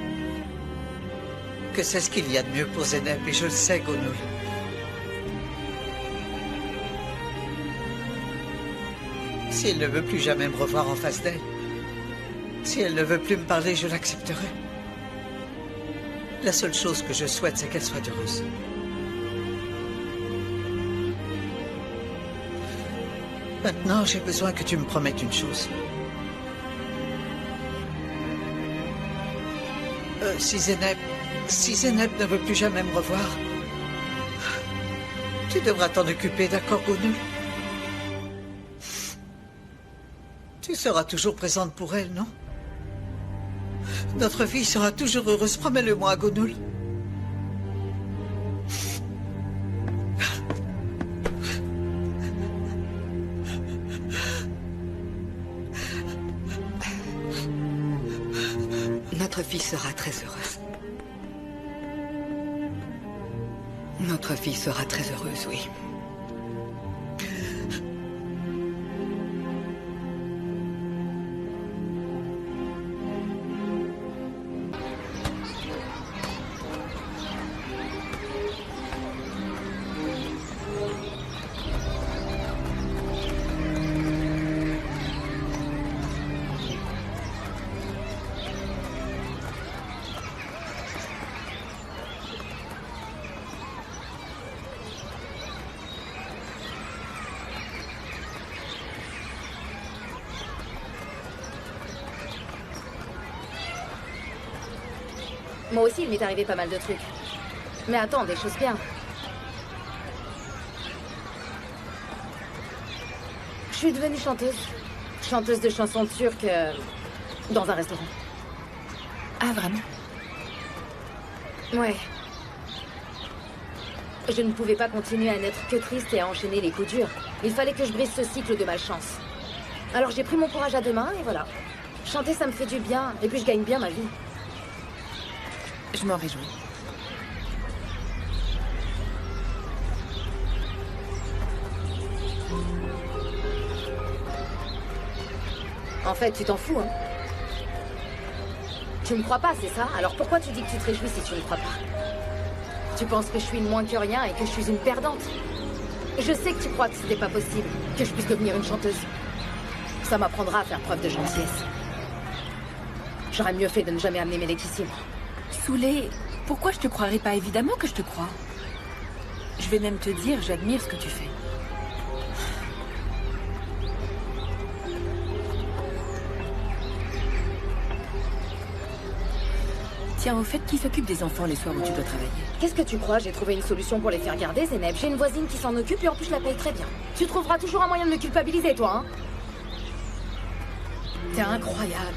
que c'est ce qu'il y a de mieux pour Zeynep, et je le sais, Gonul. Si elle ne veut plus jamais me revoir en face d'elle, si elle ne veut plus me parler, je l'accepterai. La seule chose que je souhaite, c'est qu'elle soit heureuse. Maintenant, j'ai besoin que tu me promettes une chose. Si Zeynep ne veut plus jamais me revoir, tu devras t'en occuper, d'accord, Gonul? Tu seras toujours présente pour elle, non? Notre fille sera toujours heureuse, promets-le-moi, Gonul. Notre fille sera très heureuse. Notre fille sera très heureuse, oui. Moi aussi, il m'est arrivé pas mal de trucs. Mais attends, des choses bien. Je suis devenue chanteuse. Chanteuse de chansons turques dans un restaurant. Ah, vraiment? Ouais. Je ne pouvais pas continuer à n'être que triste et à enchaîner les coups durs. Il fallait que je brise ce cycle de malchance. Alors j'ai pris mon courage à deux mains et voilà. Chanter, ça me fait du bien. Et puis je gagne bien ma vie. Je m'en réjouis. En fait, tu t'en fous, hein? Tu me crois pas, c'est ça? Alors pourquoi tu dis que tu te réjouis si tu ne crois pas? Tu penses que je suis moins que rien et que je suis une perdante? Je sais que tu crois que c'était pas possible, que je puisse devenir une chanteuse. Ça m'apprendra à faire preuve de gentillesse. J'aurais mieux fait de ne jamais amener Melek ici. Soulé, pourquoi je te croirais pas? Évidemment que je te crois. Je vais même te dire, j'admire ce que tu fais. Tiens, au fait, qui s'occupe des enfants les soirs où tu dois travailler? Qu'est-ce que tu crois? J'ai trouvé une solution pour les faire garder, Zeynep. J'ai une voisine qui s'en occupe et en plus je la paye très bien. Tu trouveras toujours un moyen de me culpabiliser, toi, hein? T'es incroyable.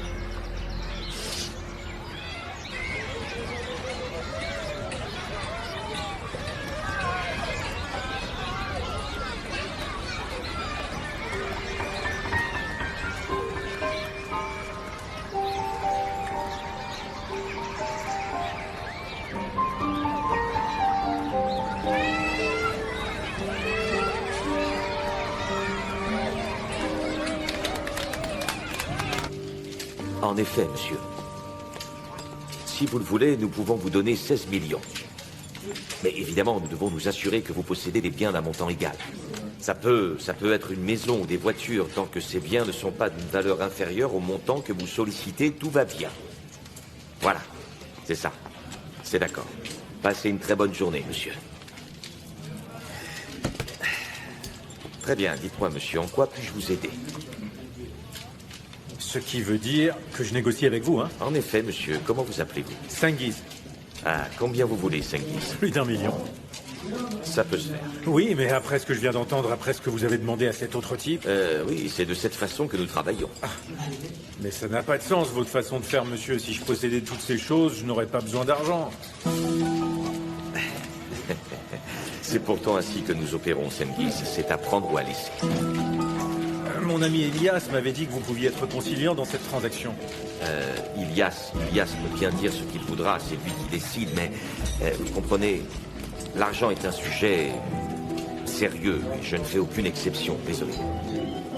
En effet, monsieur. Si vous le voulez, nous pouvons vous donner 16 millions. Mais évidemment, nous devons nous assurer que vous possédez des biens d'un montant égal. Ça peut être une maison ou des voitures, tant que ces biens ne sont pas d'une valeur inférieure au montant que vous sollicitez, tout va bien. Voilà, c'est ça. C'est d'accord. Passez une très bonne journée, monsieur. Très bien, dites-moi, monsieur, en quoi puis-je vous aider? Ce qui veut dire que je négocie avec vous, hein? En effet, monsieur, comment vous appelez-vous? Sengiz. Ah, combien vous voulez, Sengiz? Plus d'1 million. Ça peut se faire. Oui, mais après ce que je viens d'entendre, après ce que vous avez demandé à cet autre type... Oui, c'est de cette façon que nous travaillons. Ah, mais ça n'a pas de sens, votre façon de faire, monsieur. Si je possédais toutes ces choses, je n'aurais pas besoin d'argent. C'est pourtant ainsi que nous opérons, Sengiz. C'est à prendre ou à laisser. Mon ami Elias m'avait dit que vous pouviez être conciliant dans cette transaction. Elias peut bien dire ce qu'il voudra, c'est lui qui décide, mais vous comprenez, l'argent est un sujet sérieux et je ne fais aucune exception, désolé.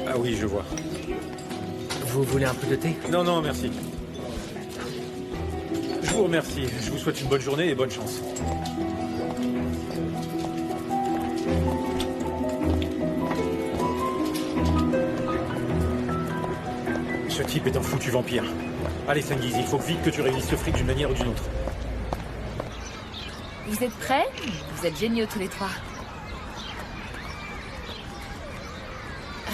Ah oui, je vois. Vous voulez un peu de thé? Non, non, merci. Je vous remercie. Je vous souhaite une bonne journée et bonne chance. Ce type est un foutu vampire. Allez, Sengiz, il faut vite que tu réunisses ce fric d'une manière ou d'une autre. Vous êtes prêts? Vous êtes géniaux tous les trois.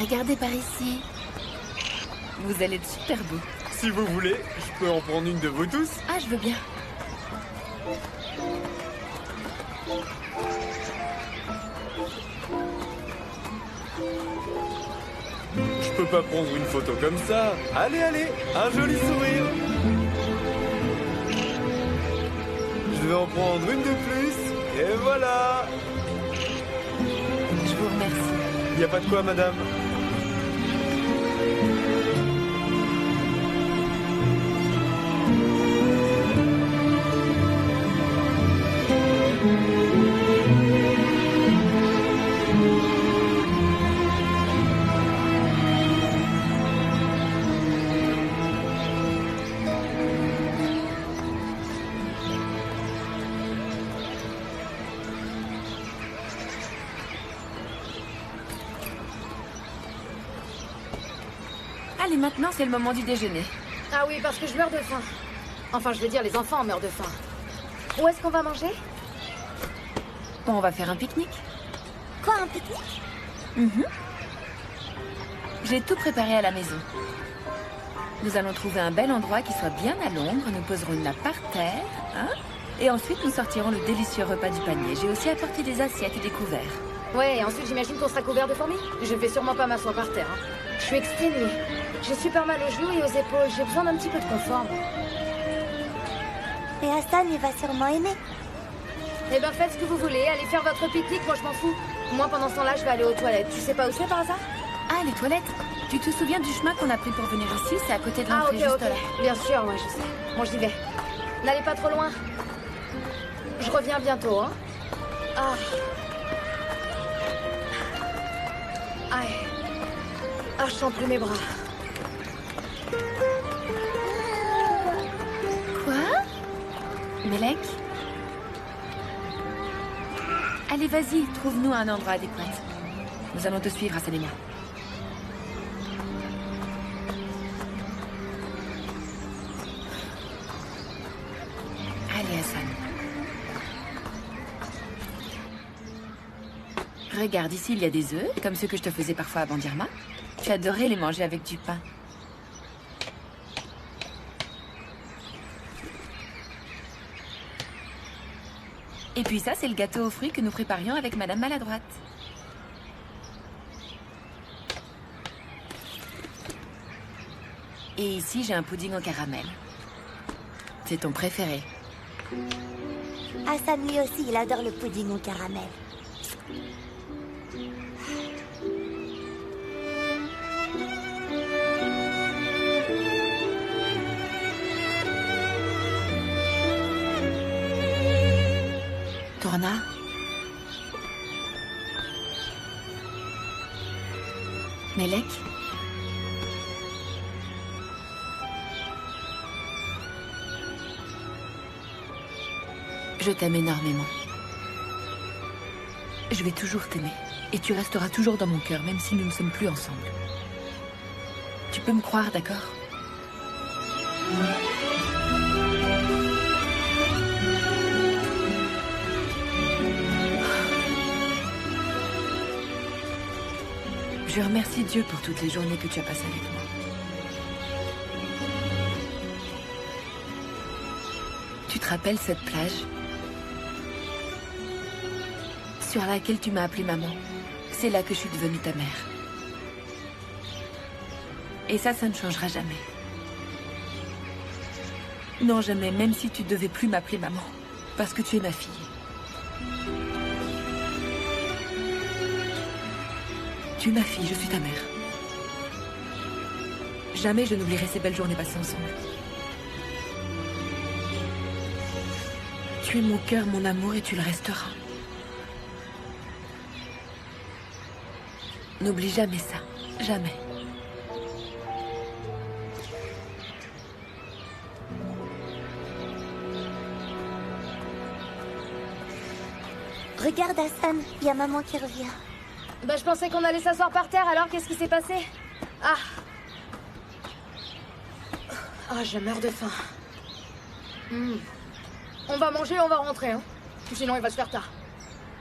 Regardez par ici. Vous allez être super beaux. Si vous voulez, je peux en prendre une de vous tous. Ah, je veux bien. Je peux pas prendre une photo comme ça. Allez, allez, un joli sourire. Je vais en prendre une de plus. Et voilà. Je vous remercie. Y a pas de quoi, madame. Allez, maintenant, c'est le moment du déjeuner. Ah oui, parce que je meurs de faim. Enfin, je veux dire, les enfants meurent de faim. Où est-ce qu'on va manger? Bon, on va faire un pique-nique. Quoi, un pique-nique? J'ai tout préparé à la maison. Nous allons trouver un bel endroit qui soit bien à l'ombre. Nous poserons une nappe par terre, hein? Et ensuite, nous sortirons le délicieux repas du panier. J'ai aussi apporté des assiettes et des couverts. Ouais, et ensuite, j'imagine qu'on sera couvert de fourmis. Je vais sûrement pas m'asseoir par terre. Hein. Je suis exténuée. J'ai super mal aux genoux et aux épaules. J'ai besoin d'un petit peu de confort. Et Hassan, il va sûrement aimer. Eh ben, faites ce que vous voulez. Allez faire votre pique-nique, moi je m'en fous. Moi, pendant ce temps-là, je vais aller aux toilettes. Tu sais pas où c'est par hasard? Ah, les toilettes. Tu te souviens du chemin qu'on a pris pour venir ici? C'est à côté de Ah, l'entrée, ok, juste ok. là. Bien sûr, ouais, je sais. Bon, j'y vais. N'allez pas trop loin. Je reviens bientôt, hein. Ah. Aïe. Ah, je sens plus mes bras. Quoi? Melek? Allez, vas-y, trouve-nous un endroit adéquat. Nous allons te suivre, Hassan et moi. Allez, Hassan. Regarde, ici, il y a des œufs, comme ceux que je te faisais parfois à Bandirma. Tu adorais les manger avec du pain. Et puis ça, c'est le gâteau aux fruits que nous préparions avec Madame Maladroite. Et ici, j'ai un pudding au caramel. C'est ton préféré. Hassan, lui aussi, il adore le pudding au caramel. Torna? Melek? Je t'aime énormément. Je vais toujours t'aimer. Et tu resteras toujours dans mon cœur, même si nous ne sommes plus ensemble. Tu peux me croire, d'accord? Je remercie Dieu pour toutes les journées que tu as passées avec moi. Tu te rappelles cette plage sur laquelle tu m'as appelée maman? C'est là que je suis devenue ta mère. Et ça ne changera jamais. Non, jamais, même si tu devais plus m'appeler maman. Parce que tu es ma fille. Tu es ma fille, je suis ta mère. Jamais je n'oublierai ces belles journées passées ensemble. Tu es mon cœur, mon amour, et tu le resteras. N'oublie jamais ça. Jamais. Regarde Hassan, il y a maman qui revient. Bah je pensais qu'on allait s'asseoir par terre, alors qu'est-ce qui s'est passé? Ah. Ah, je meurs de faim. On va manger et on va rentrer, hein. Sinon il va se faire tard.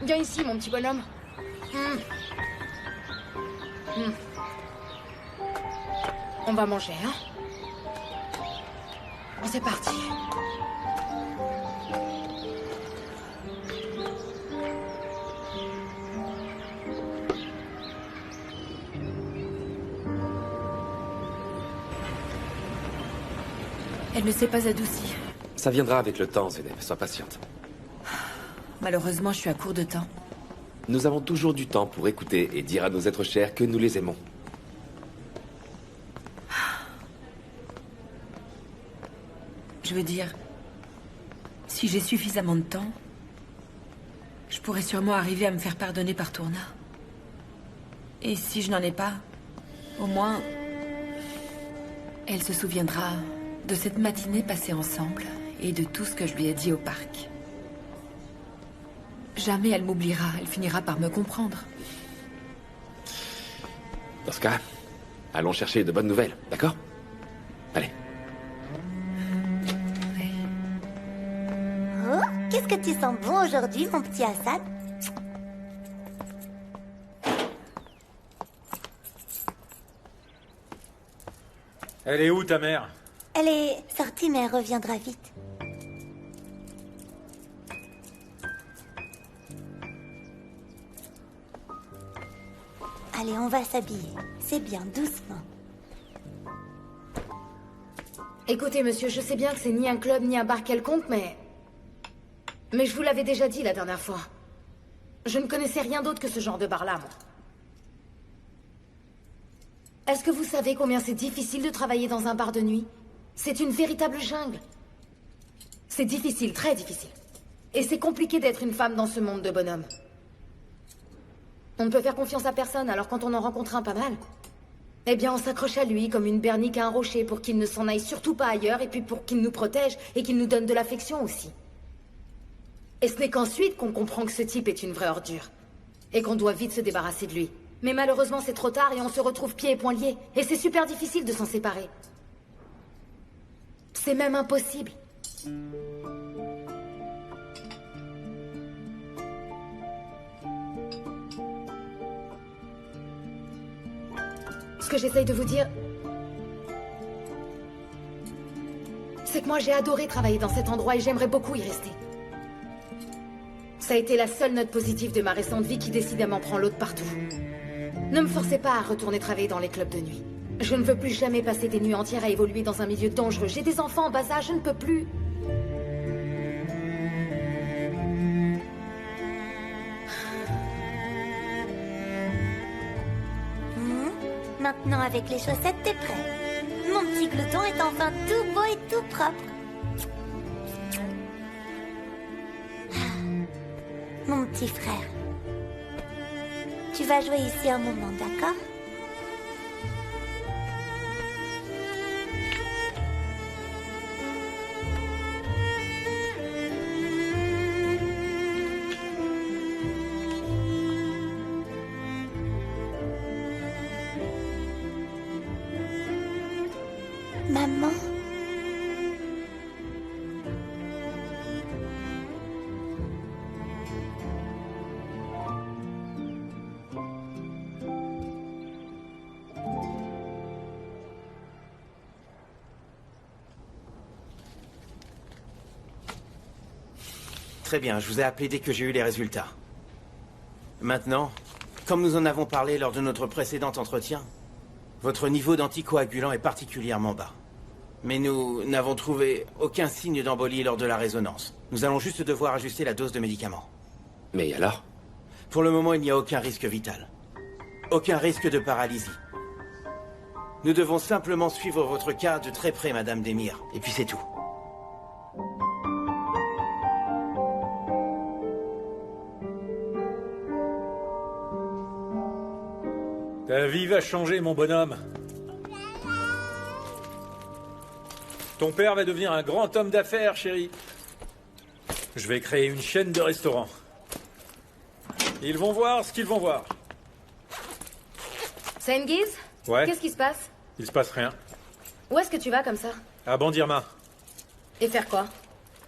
Viens ici, mon petit bonhomme. On va manger, hein. C'est parti. Elle ne s'est pas adoucie. Ça viendra avec le temps, Zeynep. Sois patiente. Malheureusement, je suis à court de temps. Nous avons toujours du temps pour écouter et dire à nos êtres chers que nous les aimons. Je veux dire, si j'ai suffisamment de temps, je pourrais sûrement arriver à me faire pardonner par Tourna. Et si je n'en ai pas, au moins, elle se souviendra de cette matinée passée ensemble et de tout ce que je lui ai dit au parc. Jamais elle m'oubliera, elle finira par me comprendre. Dans ce cas, allons chercher de bonnes nouvelles, d'accord? Allez. Oh, qu'est-ce que tu sens bon aujourd'hui, mon petit Hassan? Elle est où, ta mère? Elle est sortie, mais elle reviendra vite. Allez, on va s'habiller. C'est bien, doucement. Écoutez, monsieur, je sais bien que c'est ni un club ni un bar quelconque, mais je vous l'avais déjà dit la dernière fois. Je ne connaissais rien d'autre que ce genre de bar-là, moi. Est-ce que vous savez combien c'est difficile de travailler dans un bar de nuit? C'est une véritable jungle. C'est difficile, très difficile. Et c'est compliqué d'être une femme dans ce monde de bonhommes. On ne peut faire confiance à personne, alors quand on en rencontre un pas mal, eh bien on s'accroche à lui comme une bernique à un rocher pour qu'il ne s'en aille surtout pas ailleurs, et puis pour qu'il nous protège et qu'il nous donne de l'affection aussi. Et ce n'est qu'ensuite qu'on comprend que ce type est une vraie ordure. Et qu'on doit vite se débarrasser de lui. Mais malheureusement c'est trop tard et on se retrouve pieds et poings liés. Et c'est super difficile de s'en séparer. C'est même impossible. Ce que j'essaye de vous dire, c'est que moi j'ai adoré travailler dans cet endroit et j'aimerais beaucoup y rester. Ça a été la seule note positive de ma récente vie qui décidément prend l'autre partout. Ne me forcez pas à retourner travailler dans les clubs de nuit. Je ne veux plus jamais passer des nuits entières à évoluer dans un milieu dangereux. J'ai des enfants en bas âge, je ne peux plus. Maintenant, avec les chaussettes, t'es prêt. Mon petit glouton est enfin tout beau et tout propre. Mon petit frère. Tu vas jouer ici un moment, d'accord? Maman. Très bien, je vous ai appelé dès que j'ai eu les résultats. Maintenant, comme nous en avons parlé lors de notre précédent entretien, votre niveau d'anticoagulant est particulièrement bas. Mais nous n'avons trouvé aucun signe d'embolie lors de la résonance. Nous allons juste devoir ajuster la dose de médicaments. Mais alors? Pour le moment, il n'y a aucun risque vital. Aucun risque de paralysie. Nous devons simplement suivre votre cas de très près, Madame Demir. Et puis c'est tout. Ta vie va changer, mon bonhomme. Ton père va devenir un grand homme d'affaires, chérie. Je vais créer une chaîne de restaurants. Ils vont voir ce qu'ils vont voir. Sengiz? Ouais. Qu'est-ce qui se passe? Il se passe rien. Où est-ce que tu vas comme ça? À Bandirma. Et faire quoi?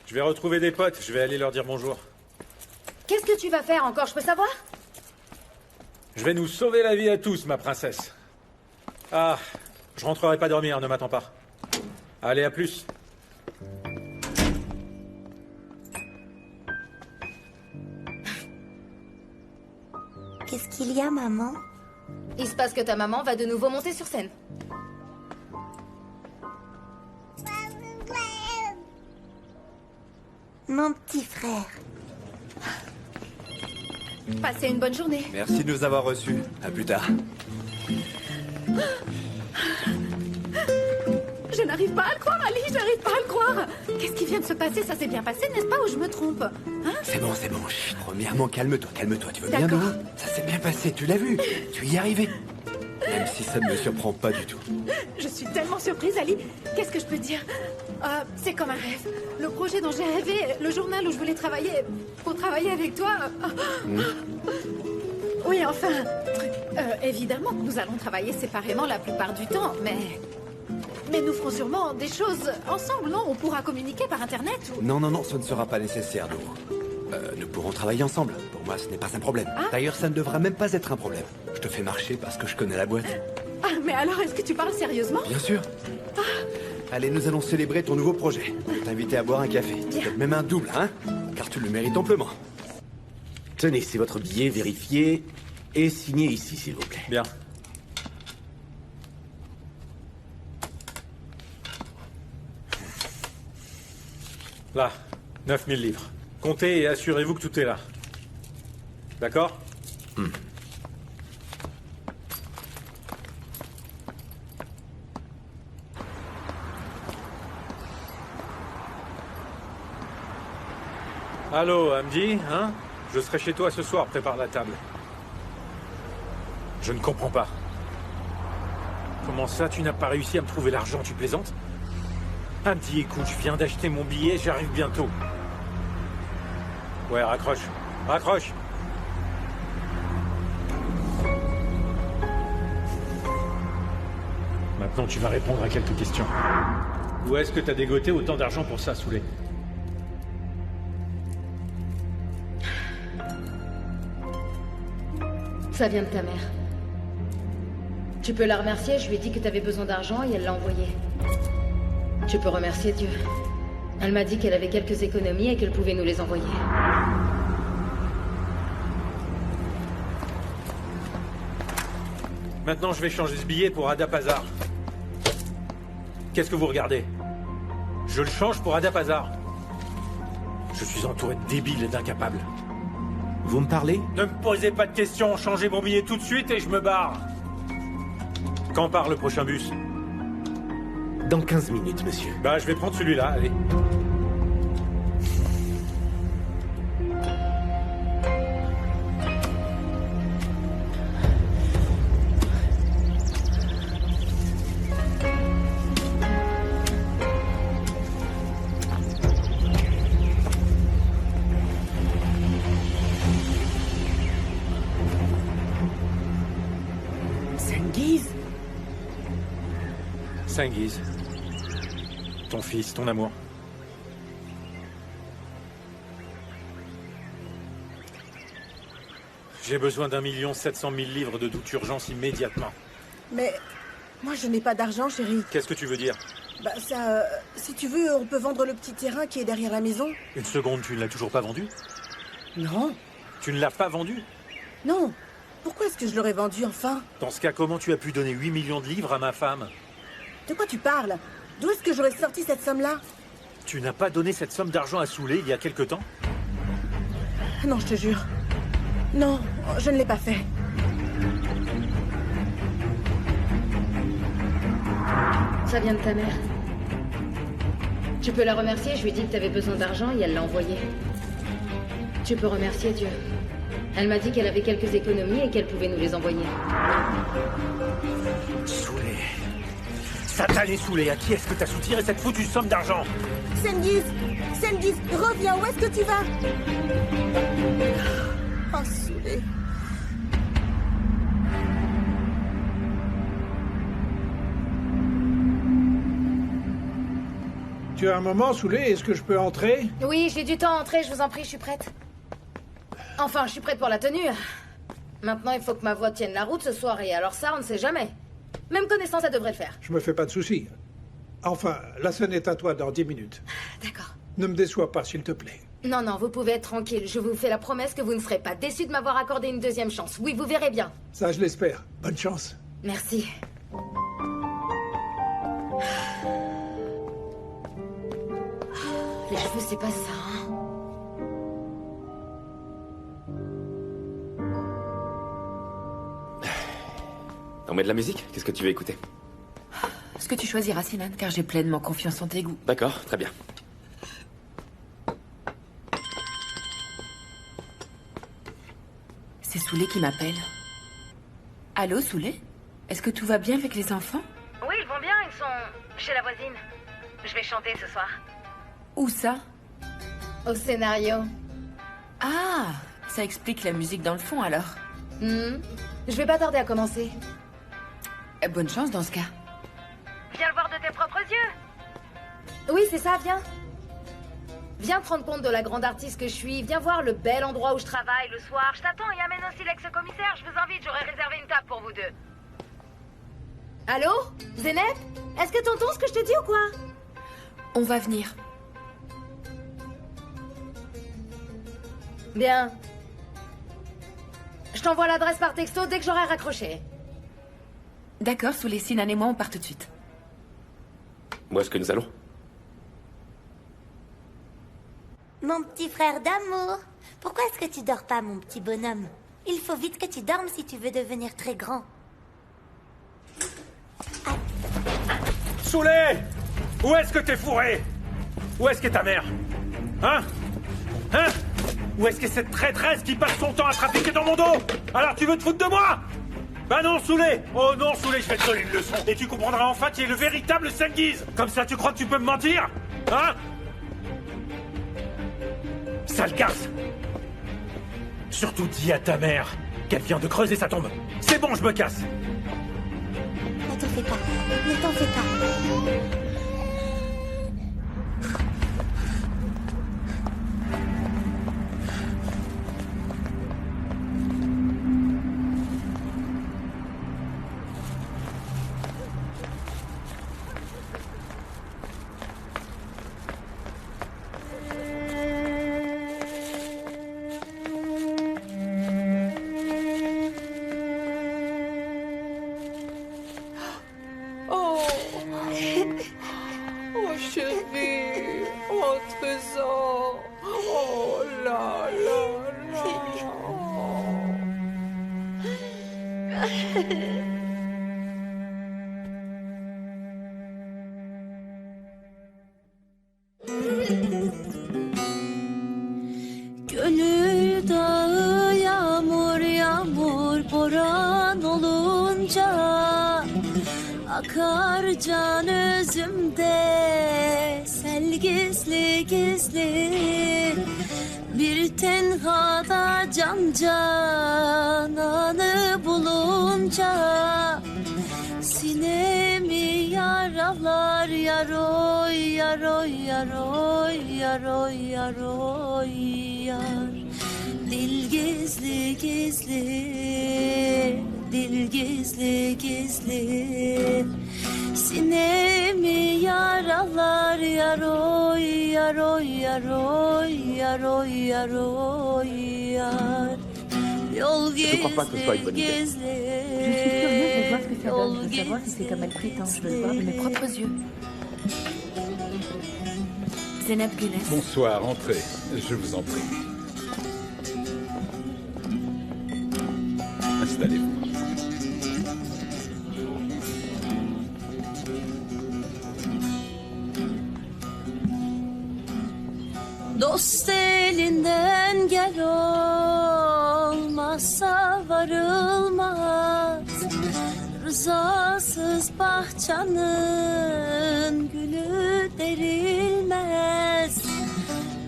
Je vais retrouver des potes, je vais aller leur dire bonjour. Qu'est-ce que tu vas faire encore, je peux savoir? Je vais nous sauver la vie à tous, ma princesse. Ah, je rentrerai pas dormir, ne m'attends pas. Allez, à plus. Qu'est-ce qu'il y a, maman? Il se passe que ta maman va de nouveau monter sur scène. Mon petit frère. Passez une bonne journée. Merci de nous avoir reçus. À plus tard. Je n'arrive pas à le croire, Ali, je n'arrive pas à le croire. Qu'est-ce qui vient de se passer? Ça s'est bien passé, n'est-ce pas, ou je me trompe? Hein? C'est bon, c'est bon. Chut, premièrement, calme-toi, calme-toi. Tu veux bien, D'accord. Noah? Ça s'est bien passé, tu l'as vu. Tu y es arrivé. Même si ça ne me surprend pas du tout. Je suis tellement surprise, Ali. Qu'est-ce que je peux te dire? C'est comme un rêve. Le projet dont j'ai rêvé, le journal où je voulais travailler, pour travailler avec toi... Oui, enfin... évidemment que nous allons travailler séparément la plupart du temps, mais nous ferons sûrement des choses ensemble, non? On pourra communiquer par Internet ou... Non, non, non, ce ne sera pas nécessaire, nous. Nous pourrons travailler ensemble. Pour moi, ce n'est pas un problème. Ah. D'ailleurs, ça ne devra même pas être un problème. Je te fais marcher parce que je connais la boîte. Ah, mais alors, est-ce que tu parles sérieusement? Bien sûr. Allez, nous allons célébrer ton nouveau projet. Je vais t'inviter à boire un café. Peut-être même un double, hein? Car tu le mérites amplement. Tenez, c'est votre billet vérifié et signé ici, s'il vous plaît. Bien. Là, 9000 livres. Comptez et assurez-vous que tout est là. D'accord? Allô, Hamdi, hein? Je serai chez toi ce soir, prépare la table. Je ne comprends pas. Comment ça, tu n'as pas réussi à me trouver l'argent, tu plaisantes? Hamdi, écoute, je viens d'acheter mon billet, j'arrive bientôt. Ouais, raccroche. Raccroche. Maintenant, tu vas répondre à quelques questions. Où est-ce que t'as dégoté autant d'argent pour ça, Souley? Ça vient de ta mère. Tu peux la remercier, je lui ai dit que t'avais besoin d'argent et elle l'a envoyé. Tu peux remercier Dieu. Elle m'a dit qu'elle avait quelques économies et qu'elle pouvait nous les envoyer. Maintenant, je vais changer ce billet pour Adapazar. Qu'est-ce que vous regardez? Je le change pour Adapazar. Je suis entouré de débiles et d'incapables. Vous me parlez? Ne me posez pas de questions, changez mon billet tout de suite et je me barre. Quand part le prochain bus? Dans 15 minutes, monsieur. Bah, je vais prendre celui-là, allez. Sengiz? Sengiz. fils, ton amour. J'ai besoin d'1 700 000 livres de toute urgence immédiatement. Mais moi, je n'ai pas d'argent, chérie. Qu'est-ce que tu veux dire? Bah ça... si tu veux, on peut vendre le petit terrain qui est derrière la maison. Une seconde, tu ne l'as toujours pas vendu? Non. Tu ne l'as pas vendu? Non. Pourquoi est-ce que je l'aurais vendu, enfin? Dans ce cas, comment tu as pu donner 8 millions de livres à ma femme? De quoi tu parles? D'où est-ce que j'aurais sorti cette somme-là? Tu n'as pas donné cette somme d'argent à Soulé il y a quelque temps? Non, je te jure. Non, je ne l'ai pas fait. Ça vient de ta mère. Tu peux la remercier, je lui ai dit que t'avais besoin d'argent et elle l'a envoyé. Tu peux remercier Dieu. Elle m'a dit qu'elle avait quelques économies et qu'elle pouvait nous les envoyer. Soulé. Satané Soulé, à qui est-ce que t'as soutiré cette foutue somme d'argent? Cengiz! Cengiz, reviens, où est-ce que tu vas? Oh, Soulé. Tu as un moment, Soulé? Est-ce que je peux entrer? Oui, j'ai du temps à entrer, je vous en prie, je suis prête. Enfin, je suis prête pour la tenue. Maintenant, il faut que ma voix tienne la route ce soir, et alors ça, on ne sait jamais. Même connaissant, ça devrait le faire. Je me fais pas de soucis. Enfin, la scène est à toi dans 10 minutes. D'accord. Ne me déçois pas, s'il te plaît. Non, non, vous pouvez être tranquille. Je vous fais la promesse que vous ne serez pas déçus de m'avoir accordé une deuxième chance. Oui, vous verrez bien. Ça, je l'espère. Bonne chance. Merci. Les cheveux, c'est pas ça, hein. On met de la musique? Qu'est-ce que tu veux écouter? Ce que tu choisiras, Sinan, car j'ai pleinement confiance en tes goûts. D'accord, très bien. C'est Soulé qui m'appelle. Allô, Soulé? Est-ce que tout va bien avec les enfants? Oui, ils vont bien, ils sont chez la voisine. Je vais chanter ce soir. Où ça? Au scénario. Ah, ça explique la musique dans le fond, alors. Je vais pas tarder à commencer. Bonne chance dans ce cas. Viens le voir de tes propres yeux. Oui, c'est ça, viens. Viens te rendre compte de la grande artiste que je suis. Viens voir le bel endroit où je travaille le soir. Je t'attends et amène aussi l'ex-commissaire. Je vous invite, j'aurais réservé une table pour vous deux. Allô? Zeynep? Est-ce que t'entends ce que je te dis ou quoi? On va venir. Bien. Je t'envoie l'adresse par texto dès que j'aurai raccroché. D'accord, Soulé, Sinan et moi, on part tout de suite. Où est-ce que nous allons? Mon petit frère d'amour, pourquoi est-ce que tu dors pas, mon petit bonhomme? Il faut vite que tu dormes si tu veux devenir très grand. Soulé! Où est-ce que t'es fourré? Où est-ce qu'est ta mère? Hein? Hein? Où est-ce qu'est cette traîtresse qui passe son temps à trafiquer dans mon dos? Alors tu veux te foutre de moi? Bah non, Soulé! Oh non, Soulé, je vais te donner une leçon. Et tu comprendras enfin qui est le véritable Cengiz. Comme ça, tu crois que tu peux me mentir? Hein? Sale garce! Surtout dis à ta mère qu'elle vient de creuser sa tombe. C'est bon, je me casse. Ne t'en fais pas. Ne t'en fais pas. Gönül dağı yağmur yağmur boran olunca akar can özümde sel gizli gizli bir tenhada can cananı bulunca sinemi yara yaralar yaroy yaroy yaroy yaroy yaroy yar. Dil gizli gizli, dil gizli gizli, sinemi yaralar yaroy yaroy yaroy yaroy yaroy yar. Yol gizli gizli, yol gizli gizli. Zeynep Güneş. Bonsoir, entrez. Je vous en prie. Installez-vous. Dost elinden gel olmazsa varılmaz. Rızasız bahçanın gülü derilmez.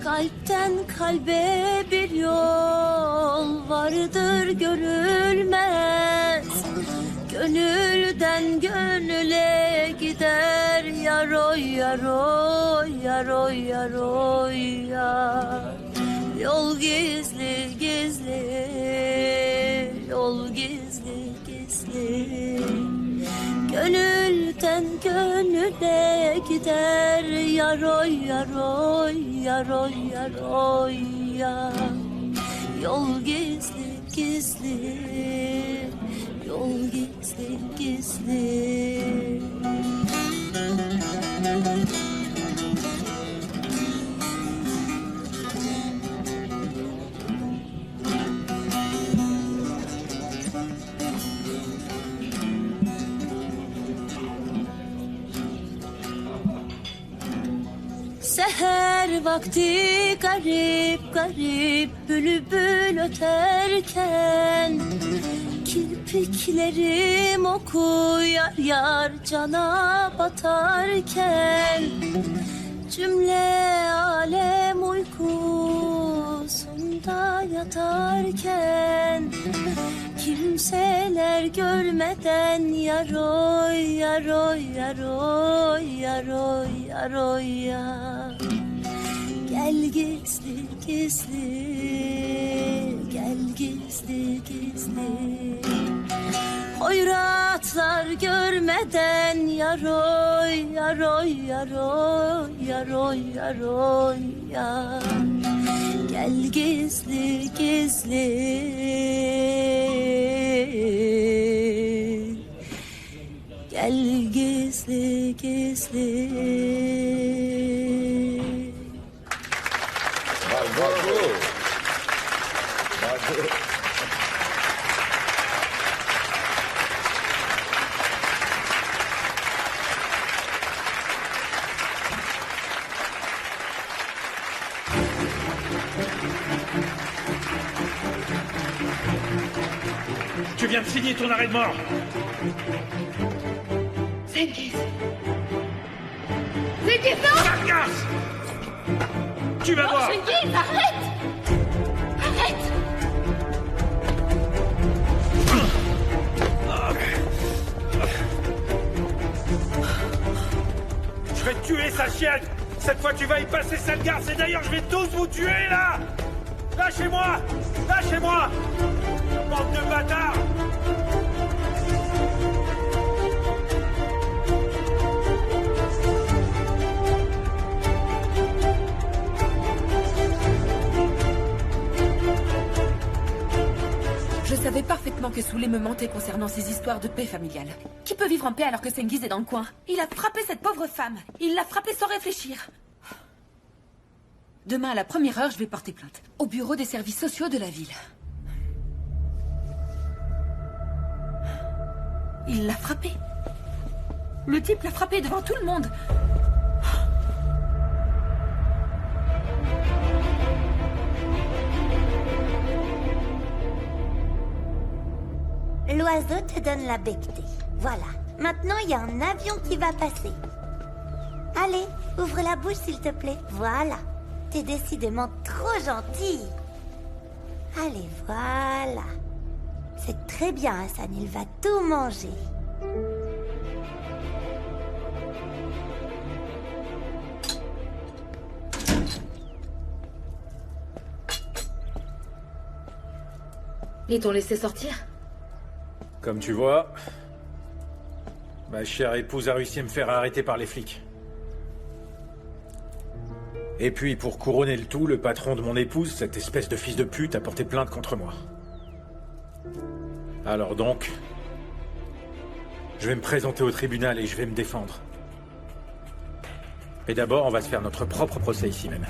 Kalpten kalbe bir yol vardır görülmez. Gönülden gönüle gider yaroy yaroy yaroy yaroy yar. Yol gizli gizli, yol gizli gizli. Gönülden gönüle gider yaroy yaroy yaroy yaroy yar. Yol gizli gizli, yol gizli gizli. Seher vakti garip garip bülbül öterken, kirpiklerim oku yar yar cana batarken, cümle alem uykusunda yatarken, kimseler görmeden yaroy yaroy yaroy yaroy yaroy ya. Gel gizli gizli, gel gizli gizli. Hoyratlar görmeden yaroy yaroy yaroy yaroy yaroy ya. Gel gizli gizli, gel gizli gizli. Bravo. Bravo. Tu viens de signer ton arrêt de mort. Cengiz. Cengiz, non! Sargas! Tu vas voir! Cengiz, arrête! Arrête! Je vais tuer sa chienne! Cette fois, tu vas y passer, sale garce! Et d'ailleurs, je vais tous vous tuer, là! Lâchez-moi! Lâchez-moi! Bande de bâtards! Je savais parfaitement que Soulé me mentait concernant ces histoires de paix familiale. Qui peut vivre en paix alors que Cengiz est dans le coin? Il a frappé cette pauvre femme. Il l'a frappée sans réfléchir. Demain, à la première heure, je vais porter plainte. Au bureau des services sociaux de la ville. Il l'a frappée. Le type l'a frappée devant tout le monde. L'oiseau te donne la becqueté. Voilà. Maintenant, il y a un avion qui va passer. Allez, ouvre la bouche, s'il te plaît. Voilà. T'es décidément trop gentil. Allez, voilà. C'est très bien, Hassan. Il va tout manger. Ils t'ont laissé sortir? Comme tu vois, ma chère épouse a réussi à me faire arrêter par les flics. Et puis, pour couronner le tout, le patron de mon épouse, cette espèce de fils de pute, a porté plainte contre moi. Alors donc, je vais me présenter au tribunal et je vais me défendre. Mais d'abord, on va se faire notre propre procès ici même.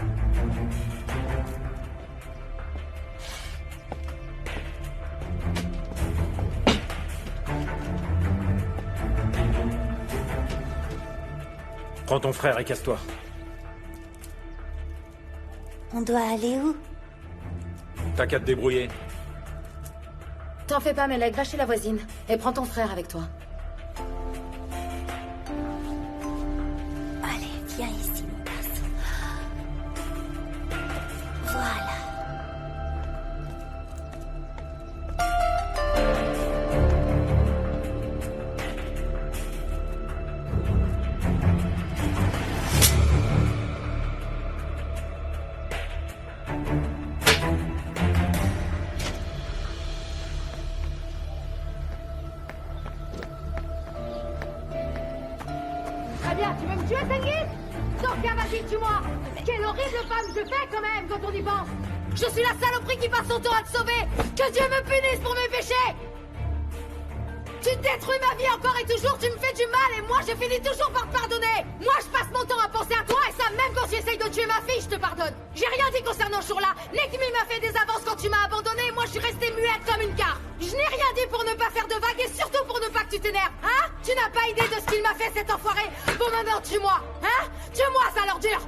Prends ton frère et casse-toi. On doit aller où? T'as qu'à te débrouiller. T'en fais pas, Melek, va chez la voisine. Et prends ton frère avec toi. Allez, viens ici, mon garçon. Voilà. Très bien, tu veux me tuer, Senghis? Sofia, vas-y, tue-moi! Quelle horrible femme je fais, quand même, quand on y pense! Je suis la saloperie qui passe son temps à te sauver! Que Dieu me punisse pour mes péchés! Tu détruis ma vie encore et toujours, tu me fais du mal et moi je finis toujours par te pardonner! Moi je passe mon temps à penser à toi et ça même quand tu essayes de tuer ma fille, je te pardonne! J'ai rien dit concernant ce jour-là! Nekmi m'a fait des avances quand tu m'as abandonné et moi je suis restée muette comme une carpe! Je n'ai rien dit pour ne pas faire de vagues et surtout pour ne pas que tu t'énerves, hein? Tu n'as pas idée de ce qu'il m'a fait cet enfoiré! Bon maintenant, tue-moi! Hein? Tue-moi, ça l'ordure!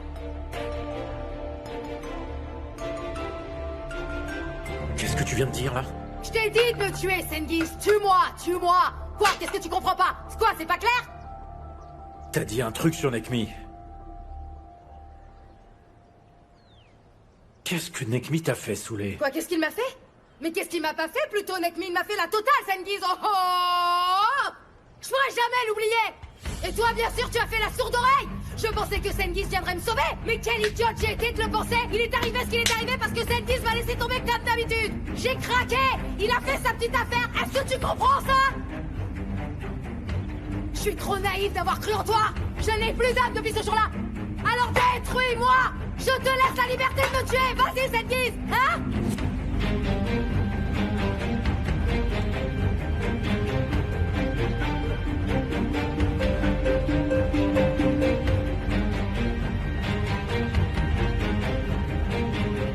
Qu'est-ce que tu viens de dire, là? Je t'ai dit de me tuer, Senghis! Tue-moi! Tue-moi! Quoi? Qu'est-ce que tu comprends pas? C'est quoi? C'est pas clair? T'as dit un truc sur Nekmi. Qu'est-ce que Nekmi t'a fait, Soulé? Quoi? Qu'est-ce qu'il m'a fait? Mais qu'est-ce qu'il m'a pas fait plutôt? Nekmi m'a fait la totale, Senghis! Oh oh! Je pourrais jamais l'oublier! Et toi, bien sûr, tu as fait la sourde oreille! Je pensais que Senghis viendrait me sauver! Mais quel idiote j'ai été de le penser! Il est arrivé ce qu'il est arrivé parce que Senghis m'a laissé tomber comme d'habitude! J'ai craqué! Il a fait sa petite affaire! Est-ce que tu comprends ça? Je suis trop naïf d'avoir cru en toi! Je n'ai plus d'âme depuis ce jour-là! Alors détruis-moi! Je te laisse la liberté de me tuer! Vas-y, Senghis! Hein?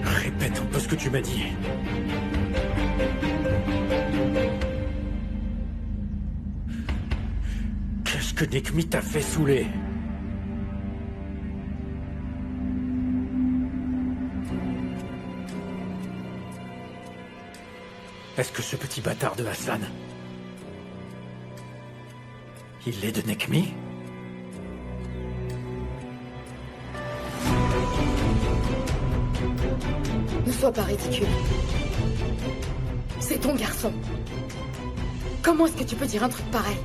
Répète un peu ce que tu m'as dit. Qu'est-ce que Nekmi t'a fait, Soulé? Est-ce que ce petit bâtard de Hassan, il est de Nekmi? Ne sois pas ridicule. C'est ton garçon. Comment est-ce que tu peux dire un truc pareil?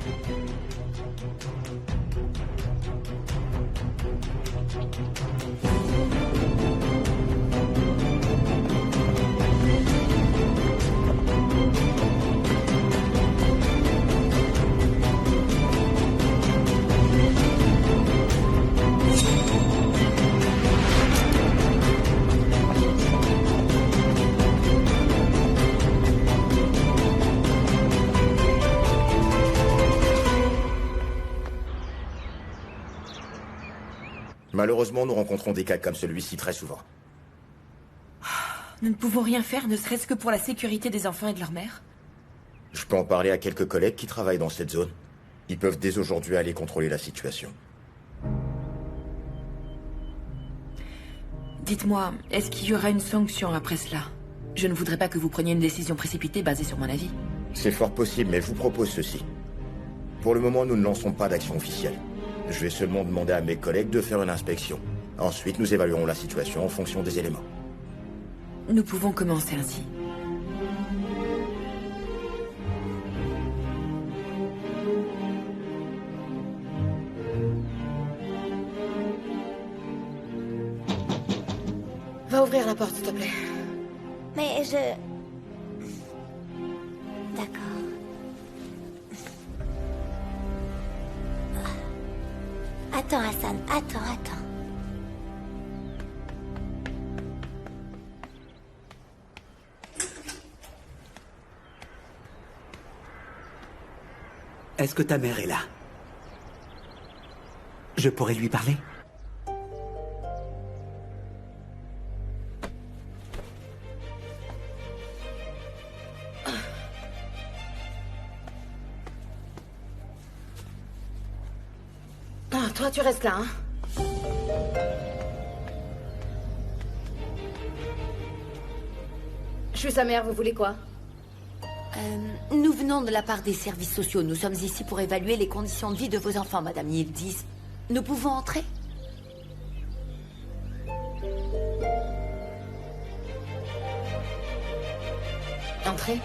Malheureusement, nous rencontrons des cas comme celui-ci très souvent. Nous ne pouvons rien faire, ne serait-ce que pour la sécurité des enfants et de leur mère. Je peux en parler à quelques collègues qui travaillent dans cette zone. Ils peuvent dès aujourd'hui aller contrôler la situation. Dites-moi, est-ce qu'il y aura une sanction après cela? Je ne voudrais pas que vous preniez une décision précipitée basée sur mon avis. C'est fort possible, mais je vous propose ceci. Pour le moment, nous ne lançons pas d'action officielle. Je vais seulement demander à mes collègues de faire une inspection. Ensuite, nous évaluerons la situation en fonction des éléments. Nous pouvons commencer ainsi. Va ouvrir la porte, s'il te plaît. Mais D'accord. Attends, Hassan, attends. Est-ce que ta mère est là? Je pourrais lui parler? Ah, toi, tu restes là, hein? Je suis sa mère, vous voulez quoi? Nous venons de la part des services sociaux. Nous sommes ici pour évaluer les conditions de vie de vos enfants, Madame Yildiz. Nous pouvons entrer? Entrez.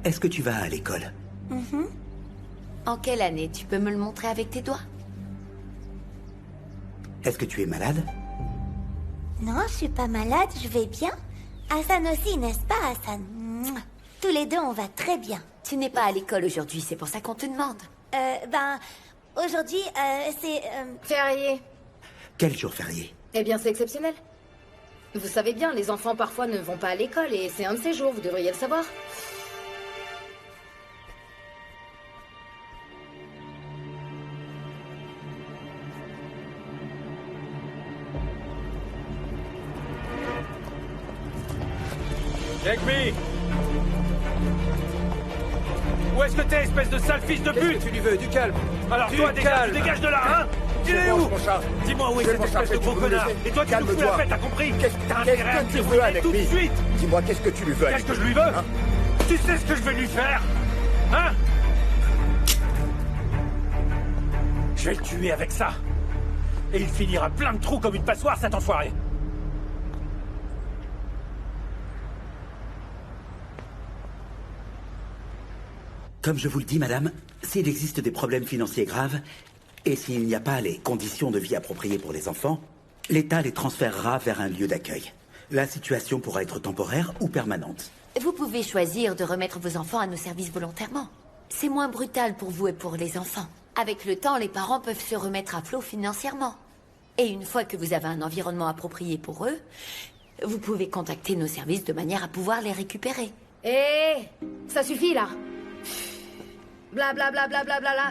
Est-ce que tu vas à l'école? En quelle année? Tu peux me le montrer avec tes doigts? Est-ce que tu es malade? Non, je suis pas malade, je vais bien. Hassan aussi, n'est-ce pas, Hassan? Mouah. Tous les deux, on va très bien. Tu n'es pas à l'école aujourd'hui, c'est pour ça qu'on te demande. Aujourd'hui, c'est... Férié. Quel jour férié? Eh bien, c'est exceptionnel. Vous savez bien, les enfants parfois ne vont pas à l'école et c'est un de ces jours, vous devriez le savoir. Negmi! Où est-ce que t'es, espèce de sale fils de pute? Qu'est-ce que tu lui veux? Du calme. Alors Du toi, calme. dégage de là, hein? Il est où? Dis-moi où est cette espèce de gros connard? Et toi, tu nous fous la fête, t'as compris? T'as intérêt à me tu veux, dire tout de Negmi? suite! Dis-moi, qu'est-ce que tu lui veux, Qu'est-ce que je lui veux? Hein? Tu sais ce que je vais lui faire? Hein? Je vais le tuer avec ça. Et il finira plein de trous comme une passoire, cet enfoiré. Comme je vous le dis, madame, s'il existe des problèmes financiers graves, et s'il n'y a pas les conditions de vie appropriées pour les enfants, l'État les transférera vers un lieu d'accueil. La situation pourra être temporaire ou permanente. Vous pouvez choisir de remettre vos enfants à nos services volontairement. C'est moins brutal pour vous et pour les enfants. Avec le temps, les parents peuvent se remettre à flot financièrement. Et une fois que vous avez un environnement approprié pour eux, vous pouvez contacter nos services de manière à pouvoir les récupérer. Hé, ça suffit là. Blablabla.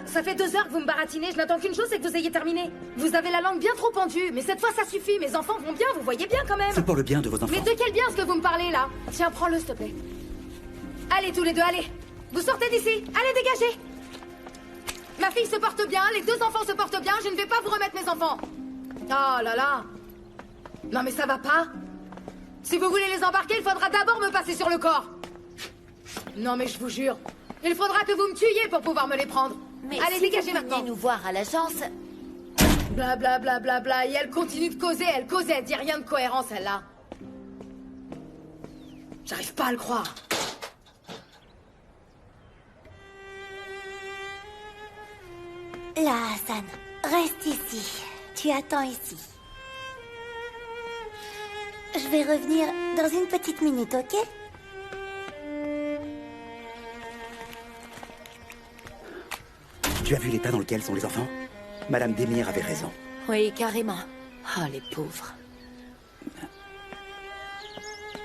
Ça fait 2 heures que vous me baratinez. Je n'attends qu'une chose, c'est que vous ayez terminé. Vous avez la langue bien trop pendue, mais cette fois ça suffit. Mes enfants vont bien, vous voyez bien quand même. C'est pour le bien de vos enfants. Mais de quel bien est-ce que vous me parlez là? Tiens, prends-le s'il te plaît. Allez tous les deux, allez. Vous sortez d'ici. Allez, dégagez. Ma fille se porte bien, les 2 enfants se portent bien. Je ne vais pas vous remettre mes enfants. Oh là là. Non mais ça va pas. Si vous voulez les embarquer, il faudra d'abord me passer sur le corps. Non mais je vous jure. Il faudra que vous me tuiez pour pouvoir me les prendre. Mais allez, si dégagez vous maintenant. venez nous voir à l'agence... Blablabla. Et elle continue de causer, elle dit rien de cohérent, celle-là. J'arrive pas à le croire. Là, Hassan, reste ici. Tu attends ici. Je vais revenir dans une petite minute, ok? Tu as vu l'état dans lequel sont les enfants? Madame Demir avait raison. Oui, carrément. Oh, les pauvres.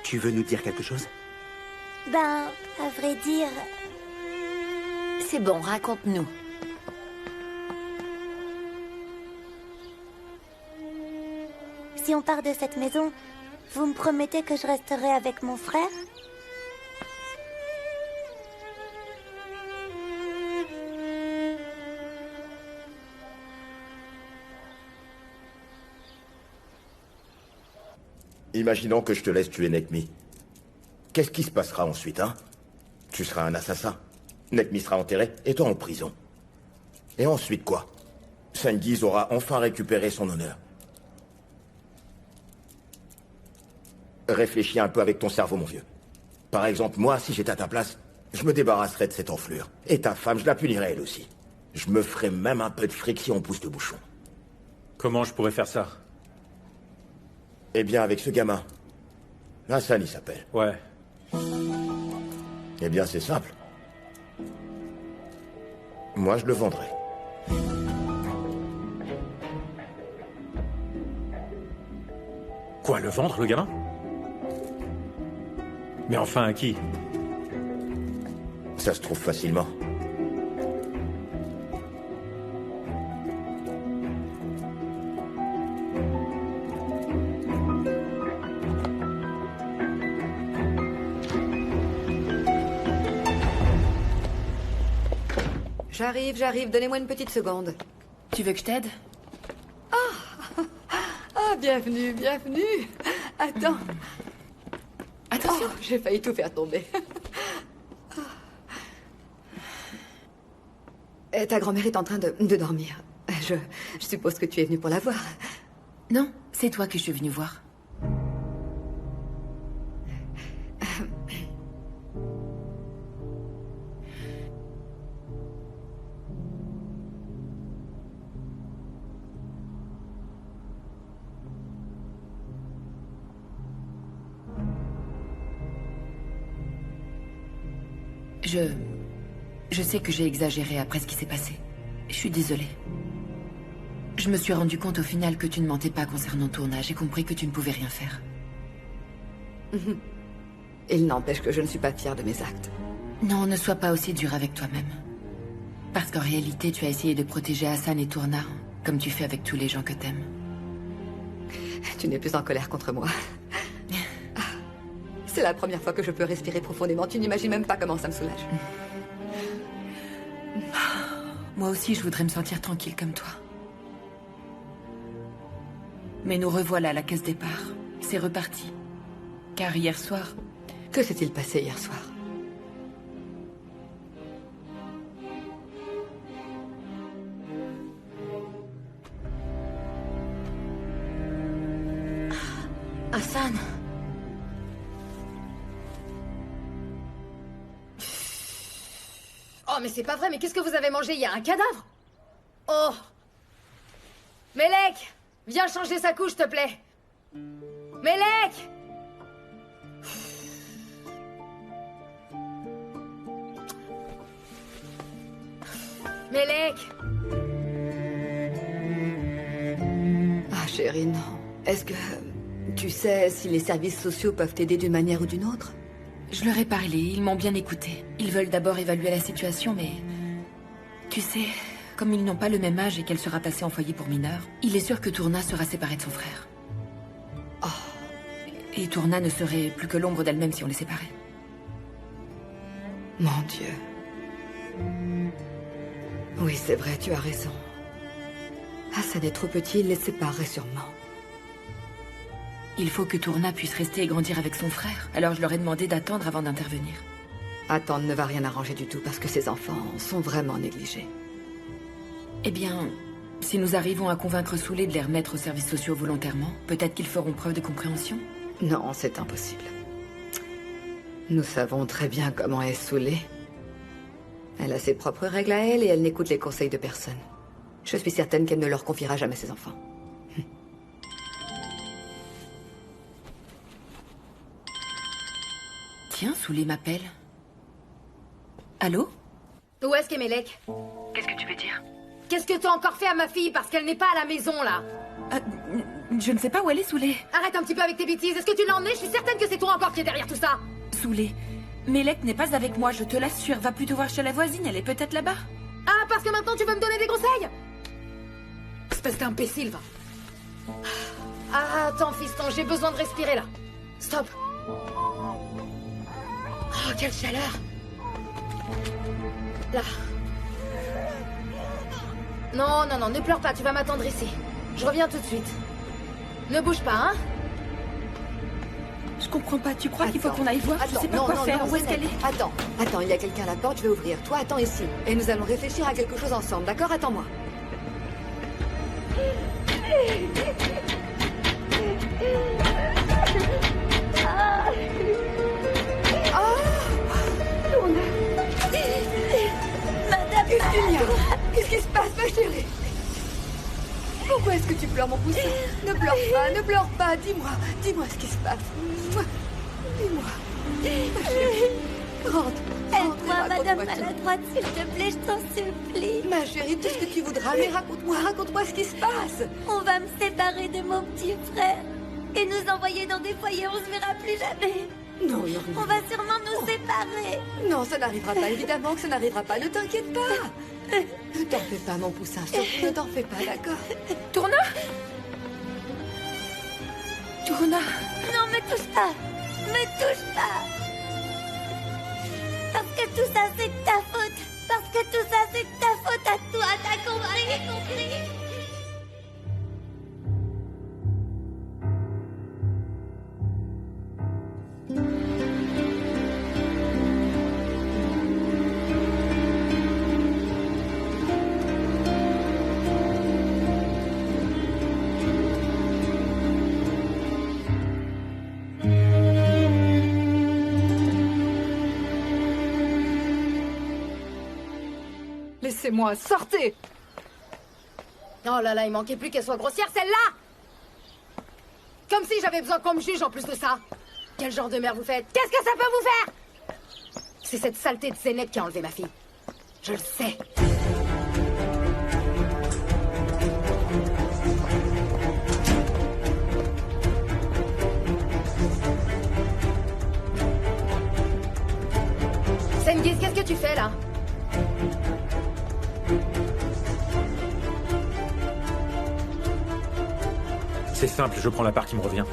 Tu veux nous dire quelque chose? À vrai dire... C'est bon, raconte-nous. Si on part de cette maison, vous me promettez que je resterai avec mon frère? Imaginons que je te laisse tuer Negmi. Qu'est-ce qui se passera ensuite, hein? Tu seras un assassin. Negmi sera enterré et toi en prison. Et ensuite quoi? Sengiz aura enfin récupéré son honneur. Réfléchis un peu avec ton cerveau, mon vieux. Par exemple, moi, si j'étais à ta place, je me débarrasserais de cette enflure. Et ta femme, je la punirais elle aussi. Je me ferais même un peu de fric si on pousse le bouchon. Comment je pourrais faire ça? Eh bien, avec ce gamin. Hassan, il s'appelle. Ouais. Eh bien, c'est simple. Moi, je le vendrai. Quoi, le vendre, le gamin? Mais enfin, à qui? Ça se trouve facilement. J'arrive, donnez-moi une petite seconde. Tu veux que je t'aide? Ah, bienvenue. Attends. Attention. Oh, j'ai failli tout faire tomber. Ta grand-mère est en train de dormir. Je suppose que tu es venue pour la voir. Non, c'est toi que je suis venue voir. Je sais que j'ai exagéré après ce qui s'est passé. Je suis désolée. Je me suis rendu compte au final que tu ne mentais pas concernant le tournage. J'ai compris que tu ne pouvais rien faire. Il n'empêche que je ne suis pas fière de mes actes. Non, ne sois pas aussi dur avec toi-même. Parce qu'en réalité, tu as essayé de protéger Hassan et Tourna, comme tu fais avec tous les gens que t'aimes. Tu n'es plus en colère contre moi. C'est la première fois que je peux respirer profondément. Tu n'imagines même pas comment ça me soulage. Moi aussi, je voudrais me sentir tranquille comme toi. Mais nous revoilà à la case départ. C'est reparti. Car hier soir... Que s'est-il passé hier soir? Hassan. Oh, mais c'est pas vrai, mais qu'est-ce que vous avez mangé? Il y a un cadavre? Oh! Melek! Viens changer sa couche, s'il te plaît! Melek! Melek! Ah, chérie, non. Est-ce que... Tu sais si les services sociaux peuvent t'aider d'une manière ou d'une autre? Je leur ai parlé, ils m'ont bien écouté. Ils veulent d'abord évaluer la situation, mais... Tu sais, comme ils n'ont pas le même âge et qu'elle sera passée en foyer pour mineurs, il est sûr que Tourna sera séparée de son frère. Oh. Et Tourna ne serait plus que l'ombre d'elle-même si on les séparait. Mon Dieu. Oui, c'est vrai, tu as raison. Hassan est trop petit, il les séparerait sûrement. Il faut que Tourna puisse rester et grandir avec son frère. Alors je leur ai demandé d'attendre avant d'intervenir. Attendre ne va rien arranger du tout parce que ces enfants sont vraiment négligés. Eh bien, si nous arrivons à convaincre Soulé de les remettre aux services sociaux volontairement, peut-être qu'ils feront preuve de compréhension. Non, c'est impossible. Nous savons très bien comment est Soulé. Elle a ses propres règles à elle et elle n'écoute les conseils de personne. Je suis certaine qu'elle ne leur confiera jamais ses enfants. Tiens, Soulé m'appelle. Allô? Où est-ce qu'est Melek? Qu'est-ce que tu veux dire? Qu'est-ce que t'as encore fait à ma fille parce qu'elle n'est pas à la maison, là? Je ne sais pas où elle est, Soulé. Arrête un petit peu avec tes bêtises. Est-ce que tu l'as emmenée? Je suis certaine que c'est toi encore qui est derrière tout ça. Soulé, Melek n'est pas avec moi, je te l'assure. Va plutôt voir chez la voisine, elle est peut-être là-bas. Ah, parce que maintenant tu veux me donner des conseils? Espèce d'imbécile, va. Ah, attends, fiston, j'ai besoin de respirer, là. Stop. Oh, quelle chaleur. Là. Non, non, non, ne pleure pas, tu vas m'attendre ici. Je reviens tout de suite. Ne bouge pas, hein? Je comprends pas, tu crois qu'il faut qu'on aille voir? Je sais pas quoi faire, où est-ce qu'elle est? Attends, il y a quelqu'un à la porte, je vais ouvrir. Toi, attends ici. Et nous allons réfléchir à quelque chose ensemble, d'accord? Attends-moi. Madame, qu'est-ce qu'il y a? Qu'est-ce qui se passe, ma chérie? Pourquoi est-ce que tu pleures, mon poussin? Ne pleure pas, dis-moi ce qui se passe. Dis-moi, ma chérie. Rentre. Aide-moi, Madame Maladroite, s'il te plaît, je t'en supplie. Ma chérie, tout ce que tu voudras, mais raconte-moi ce qui se passe. On va me séparer de mon petit frère et nous envoyer dans des foyers, on se verra plus jamais. Non. On va sûrement nous séparer. Non, ça n'arrivera pas, évidemment que ça n'arrivera pas, ne t'inquiète pas. Ne t'en fais pas, mon poussin, surtout ne t'en fais pas, d'accord? Tourna? Non, me touche pas. Parce que tout ça, c'est de ta faute. Parce que tout ça, c'est de ta faute à toi. T'as compris? Laissez-moi, sortez! Oh là, il manquait plus qu'elle soit grossière, celle-là! Comme si j'avais besoin qu'on me juge en plus de ça! Quel genre de mère vous faites? Qu'est-ce que ça peut vous faire? C'est cette saleté de Zeynep qui a enlevé ma fille. Je le sais. Sengiz, qu'est-ce que tu fais là? C'est simple, je prends la part qui me revient.